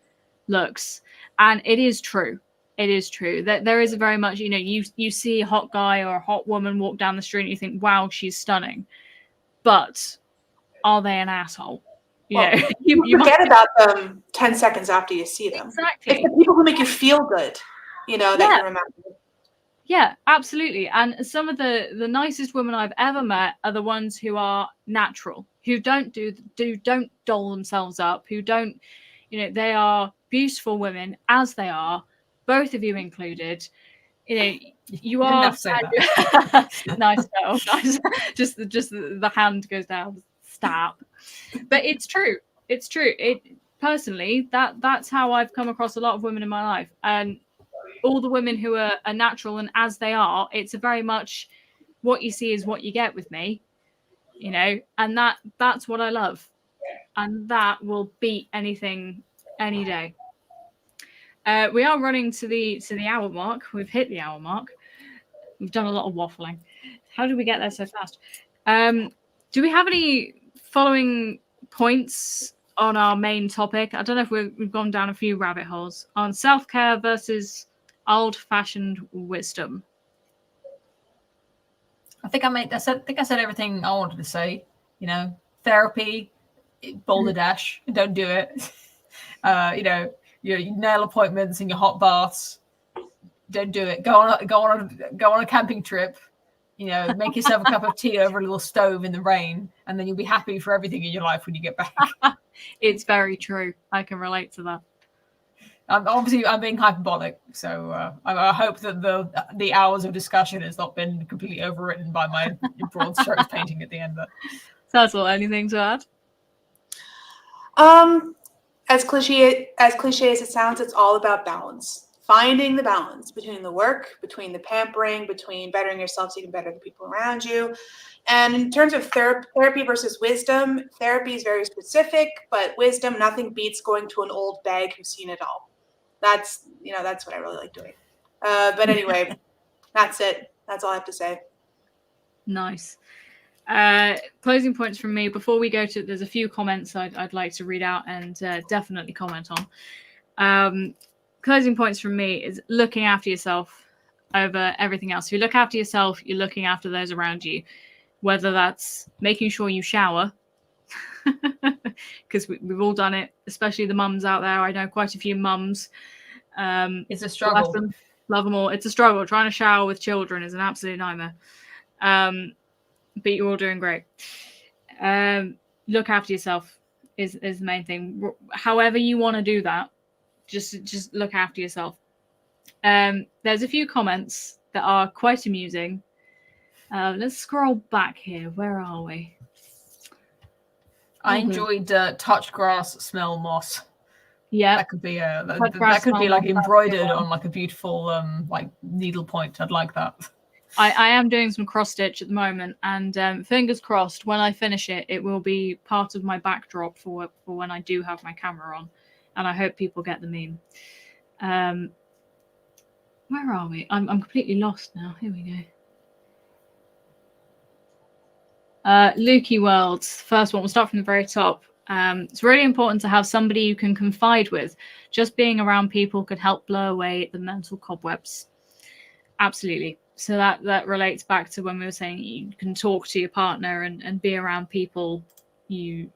looks. And it is true. It is true that there is a very much, you see a hot guy or a hot woman walk down the street and you think, wow, she's stunning. But are they an asshole? You forget about them 10 seconds after you see them. Exactly. It's the people who make you feel good, that you remember. Yeah, absolutely. And some of the nicest women I've ever met are the ones who are natural, who don't don't doll themselves up, who don't, they are beautiful women as they are, both of you included. You are nice girl, nice. Just the hand goes down, stab. But it's true. It's true. Personally, that's how I've come across a lot of women in my life, and all the women who are natural and as they are, it's a very much what you see is what you get with me, and that's what I love, and that will beat anything any day. We are running to the hour mark. We've hit the hour mark. We've done a lot of waffling. How did we get there so fast? Do we have any following points on our main topic? I don't know if we've gone down a few rabbit holes on self-care versus old-fashioned wisdom. I think I said everything I wanted to say. Therapy, balderdash, don't do it. Your nail appointments and your hot baths, don't do it. Go on a camping trip. Make yourself a cup of tea over a little stove in the rain, and then you'll be happy for everything in your life when you get back. It's very true. I can relate to that. Obviously, I'm being hyperbolic, so I hope that the hours of discussion has not been completely overwritten by my broad strokes painting at the end. Cecil, anything to add? As cliche as it sounds, it's all about balance. Finding the balance between the work, between the pampering, between bettering yourself so you can better the people around you. And in terms of therapy versus wisdom, therapy is very specific, but wisdom, nothing beats going to an old bag who's seen it all. That's what I really like doing. But anyway, that's it. That's all I have to say. Nice. Closing points from me before we go to, there's a few comments I'd like to read out and definitely comment on. Closing points from me is looking after yourself over everything else. If you look after yourself, you're looking after those around you, whether that's making sure you shower, because we've all done it, especially the mums out there. I know quite a few mums. It's a struggle. Love them all. It's a struggle. Trying to shower with children is an absolute nightmare. But you're all doing great. Look after yourself is the main thing. However you want to do that, just look after yourself. There's a few comments that are quite amusing. Let's scroll back here. Where are we? I enjoyed touch grass, smell moss. Yeah, that could be that could be like embroidered on like a beautiful like needle point. I'd like that. I am doing some cross stitch at the moment, and fingers crossed when I finish it, it will be part of my backdrop for when I do have my camera on, and I hope people get the meme. Where are we? I'm completely lost now. Here we go. Lukey Worlds, first one. We'll start from the very top. It's really important to have somebody you can confide with. Just being around people could help blow away the mental cobwebs. Absolutely. So that relates back to when we were saying you can talk to your partner and be around people you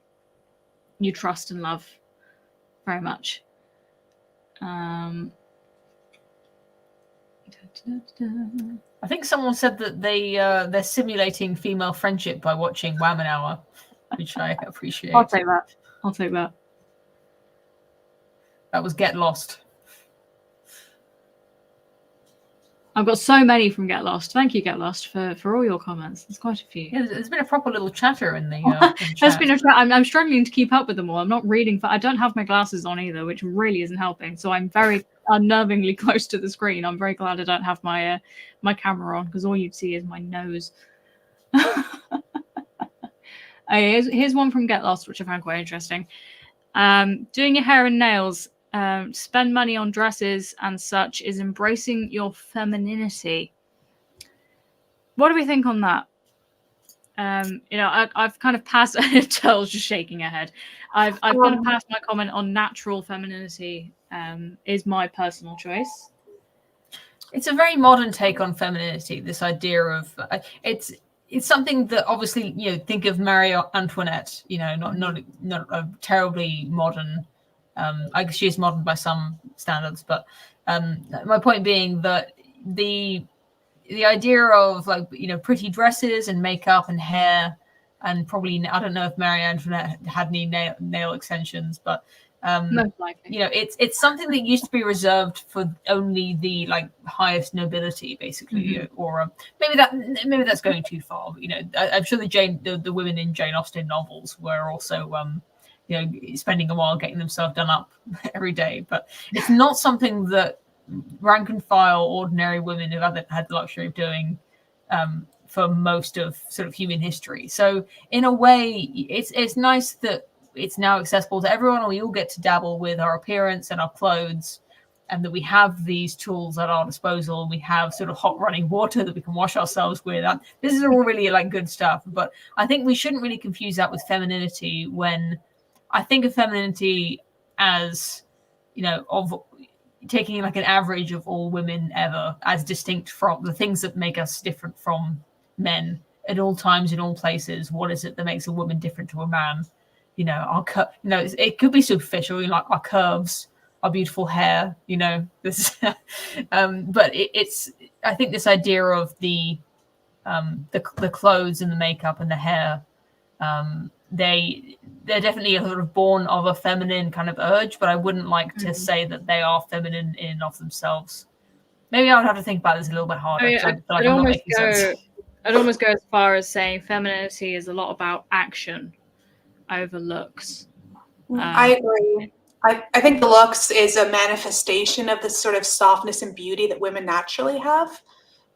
trust and love very much. I think someone said that they're simulating female friendship by watching Wamen Hour, which I appreciate. I'll take that. That was Get Lost. I've got so many from Get Lost. Thank you, Get Lost, for all your comments. There's quite a few. Yeah, there's been a proper little chatter in the, There's been I'm struggling to keep up with them all. I'm not reading. I don't have my glasses on either, which really isn't helping. So I'm very unnervingly close to the screen. I'm very glad I don't have my my camera on, because all you'd see is my nose. Here's one from Get Lost, which I found quite interesting. Doing your hair and nails, spend money on dresses and such is embracing your femininity. What do we think on that? You know, I've kind of passed. Turl's just shaking her head. I've kind of passed my comment on natural femininity. Is my personal choice. It's a very modern take on femininity. This idea of it's something that obviously, you know, think of Marie Antoinette. You know, not a terribly modern. I guess she is modern by some standards, but my point being that the idea of, like, you know, pretty dresses and makeup and hair, and probably, I don't know if Marie Antoinette had any nail extensions, but most likely, you know, it's something that used to be reserved for only the, like, highest nobility, basically. Mm-hmm. Or maybe that's going too far. You know, I'm sure the women in Jane Austen novels were also you know, spending a while getting themselves done up every day, but it's not something that rank and file ordinary women have had the luxury of doing for most of sort of human history. So in a way, it's nice that it's now accessible to everyone, and we all get to dabble with our appearance and our clothes, and that we have these tools at our disposal, and we have sort of hot running water that we can wash ourselves with. This is all really, like, good stuff, but I think we shouldn't really confuse that with femininity. When I think of femininity as, you know, of taking, like, an average of all women ever, as distinct from the things that make us different from men at all times, in all places. What is it that makes a woman different to a man? You know, it could be superficial, you know, like our curves, our beautiful hair, you know, this, but it's, I think this idea of the clothes and the makeup and the hair, they're definitely sort of born of a feminine kind of urge, but I wouldn't like to say that they are feminine in and of themselves. Maybe I would have to think about this a little bit harder. I'd almost go as far as saying femininity is a lot about action over looks. I agree. I think the looks is a manifestation of the sort of softness and beauty that women naturally have,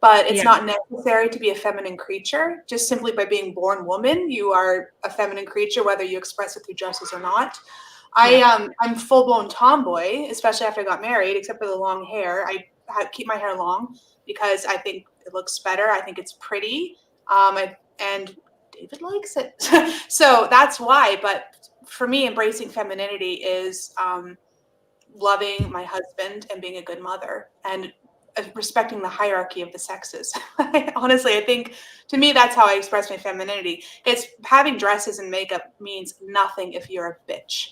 but it's not necessary to be a feminine creature. Just simply by being born woman, you are a feminine creature, whether you express it through dresses or not. I'm full-blown tomboy, especially after I got married, except for the long hair. I keep my hair long because I think it looks better. I think it's pretty, and David likes it. So that's why. But for me, embracing femininity is loving my husband and being a good mother and respecting the hierarchy of the sexes. Honestly, I think, to me, that's how I express my femininity. It's having dresses and makeup means nothing if you're a bitch.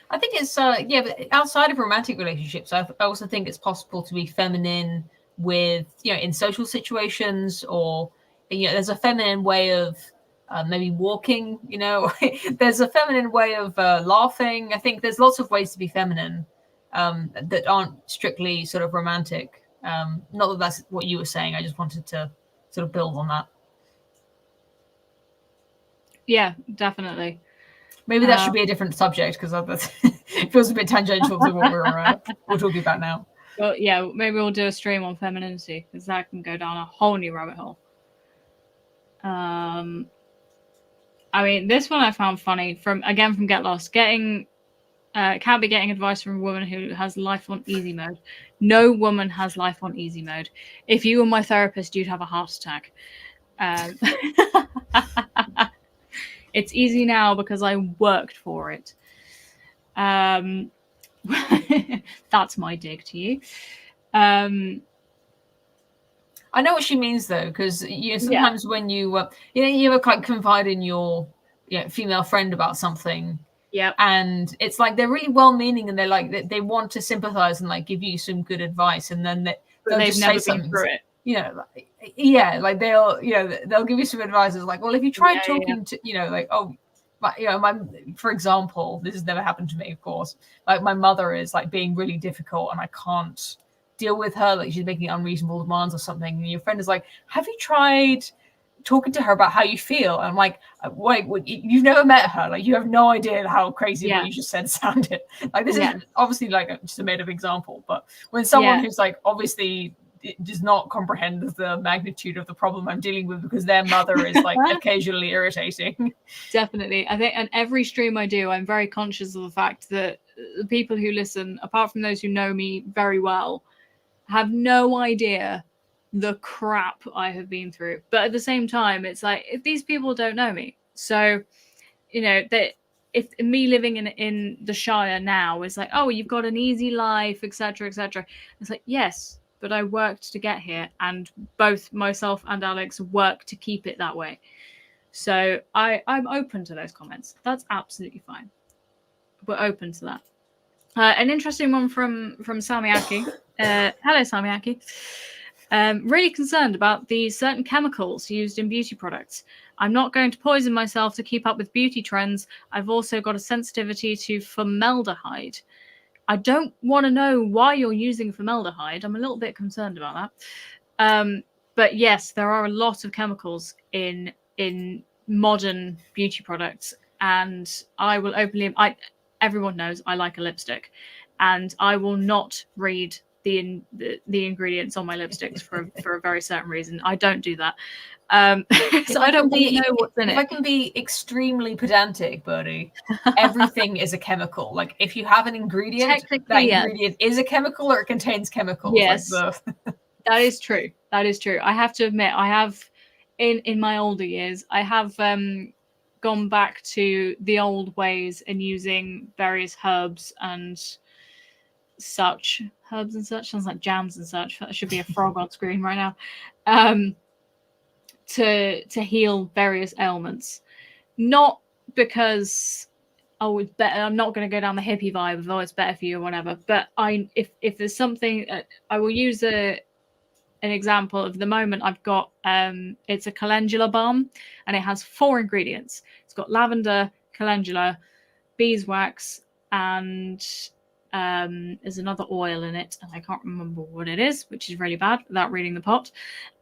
I think it's but outside of romantic relationships, I also think it's possible to be feminine with, you know, in social situations, or, you know, there's a feminine way of maybe walking, you know, there's a feminine way of laughing. I think there's lots of ways to be feminine that aren't strictly sort of romantic. Not that that's what you were saying. I just wanted to sort of build on that. Yeah, definitely. Maybe that should be a different subject, because it feels a bit tangential to what we're talking about now. Well, yeah, maybe we'll do a stream on femininity, because that can go down a whole new rabbit hole. I mean, this one I found funny from Get Lost. Can't be getting advice from a woman who has life on easy mode. No woman has life on easy mode. If you were my therapist, you'd have a heart attack. It's easy now because I worked for it. That's my dig to you. I know what she means, though, because, you know, sometimes when you you ever like confide in your female friend about something, and it's like they're really well-meaning, and they're like they want to sympathize and, like, give you some good advice, and then they'll just say something through it. You know, like they'll give you some advice. It's like, well, if you try talking to, you know, like, oh, for example, this has never happened to me, of course. Like, my mother is, like, being really difficult, and I can't deal with her, like she's making unreasonable demands or something, and your friend is like, have you tried talking to her about how you feel? And I'm like, wait, you've never met her, like you have no idea how crazy what you just said sounded. Like this is obviously like just a made up example, but when someone who's like obviously does not comprehend the magnitude of the problem I'm dealing with because their mother is like occasionally irritating. Definitely. I think, and every stream I do, I'm very conscious of the fact that the people who listen, apart from those who know me very well, have no idea the crap I have been through. But at the same time, it's like, if these people don't know me, so, you know, that if me living in the Shire now is like, oh, you've got an easy life, etc., etc. It's like, yes, but I worked to get here, and both myself and Alex work to keep it that way. So I'm open to those comments. That's absolutely fine. We're open to that. An interesting one from Samiaki. Hello, Samiaki. Really concerned about the certain chemicals used in beauty products. I'm not going to poison myself to keep up with beauty trends. I've also got a sensitivity to formaldehyde. I don't want to know why you're using formaldehyde. I'm a little bit concerned about that. But yes, there are a lot of chemicals in modern beauty products, and I will openly. Everyone knows I like a lipstick, and I will not read the ingredients on my lipsticks for a very certain reason. I don't do that. So I don't really know what's in it. If I can be extremely pedantic, Birdie, everything is a chemical. Like if you have an ingredient, that ingredient is a chemical or it contains chemicals. Yes, like that is true. That is true. I have to admit, I have in my older years, I have gone back to the old ways and using various herbs and such. Herbs and such sounds like jams and such. That should be a frog on screen right now. To heal various ailments, not because it's better. I'm not going to go down the hippie vibe of it's better for you or whatever. But if there's something, I will use an example of the moment. I've got it's a calendula balm, and it has 4 ingredients. It's got lavender, calendula, beeswax, and there's another oil in it, and I can't remember what it is, which is really bad without reading the pot.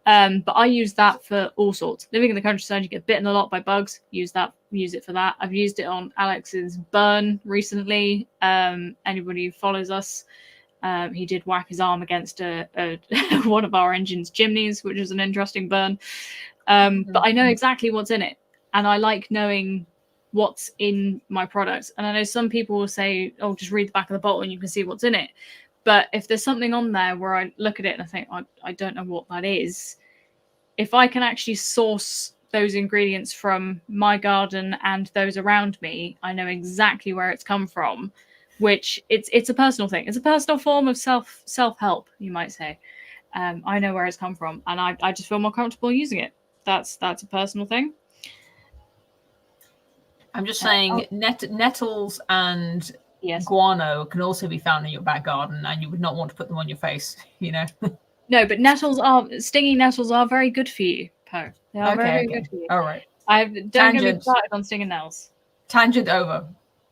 But I use that for all sorts. Living in the countryside, you get bitten a lot by bugs. Use it for that. I've used it on Alex's burn recently. Anybody who follows us, he did whack his arm against one of our engine's chimneys, which is an interesting burn. But I know exactly what's in it, and I like knowing what's in my products. And I know some people will say, oh, just read the back of the bottle and you can see what's in it. But if there's something on there where I look at it and I think, I don't know what that is, if I can actually source those ingredients from my garden and those around me, I know exactly where it's come from, which it's a personal thing. It's a personal form of self-help, you might say. I know where it's come from, and I just feel more comfortable using it. That's a personal thing. I'm just saying nettles and guano can also be found in your back garden, and you would not want to put them on your face, you know. No, but stinging nettles are very good for you, Poe. They are very good for you. All right. Don't get me started on stinging nails. Tangent over.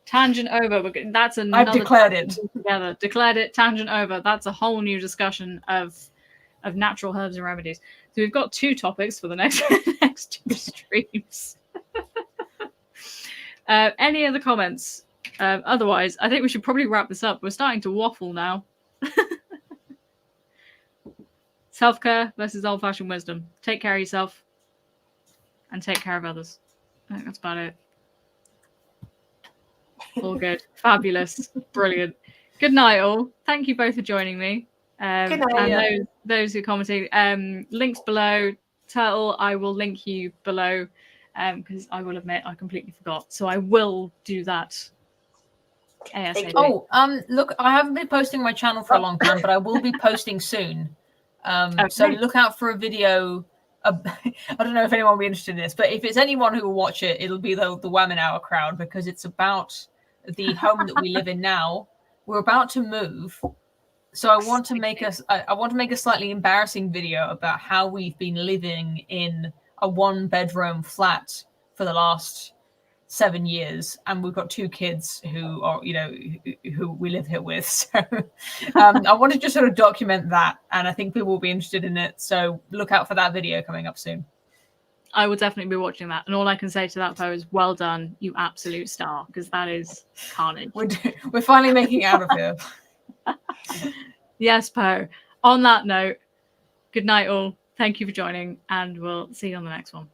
Tangent over. That's another. I've declared it. Together. Declared it. Tangent over. That's a whole new discussion of natural herbs and remedies. So we've got 2 topics for the next 2 streams. Any other comments? Otherwise, I think we should probably wrap this up. We're starting to waffle now. Self-care versus old-fashioned wisdom. Take care of yourself and take care of others. I think that's about it. All good. Fabulous. Brilliant. Good night, all. Thank you both for joining me. Good night. And those who commented, links below. Turtle, I will link you below. Because I will admit I completely forgot, so I will do that ASAP. Oh, look, I haven't been posting my channel for a long time, but I will be posting soon. Okay. So look out for a video. I don't know if anyone will be interested in this, but if it's anyone who will watch it, it'll be the Wamen Hour crowd, because it's about the home that we live in now. We're about to move, so I want to make a slightly embarrassing video about how we've been living in a 1-bedroom flat for the last 7 years, and we've got 2 kids who are, who we live here with. So I wanted to sort of document that, and I think people will be interested in it. So look out for that video coming up soon. I will definitely be watching that. And all I can say to that, Poe, is well done, you absolute star, because that is carnage. We're finally making it out of here. Yes, Poe. On that note, good night all. Thank you for joining, and we'll see you on the next one.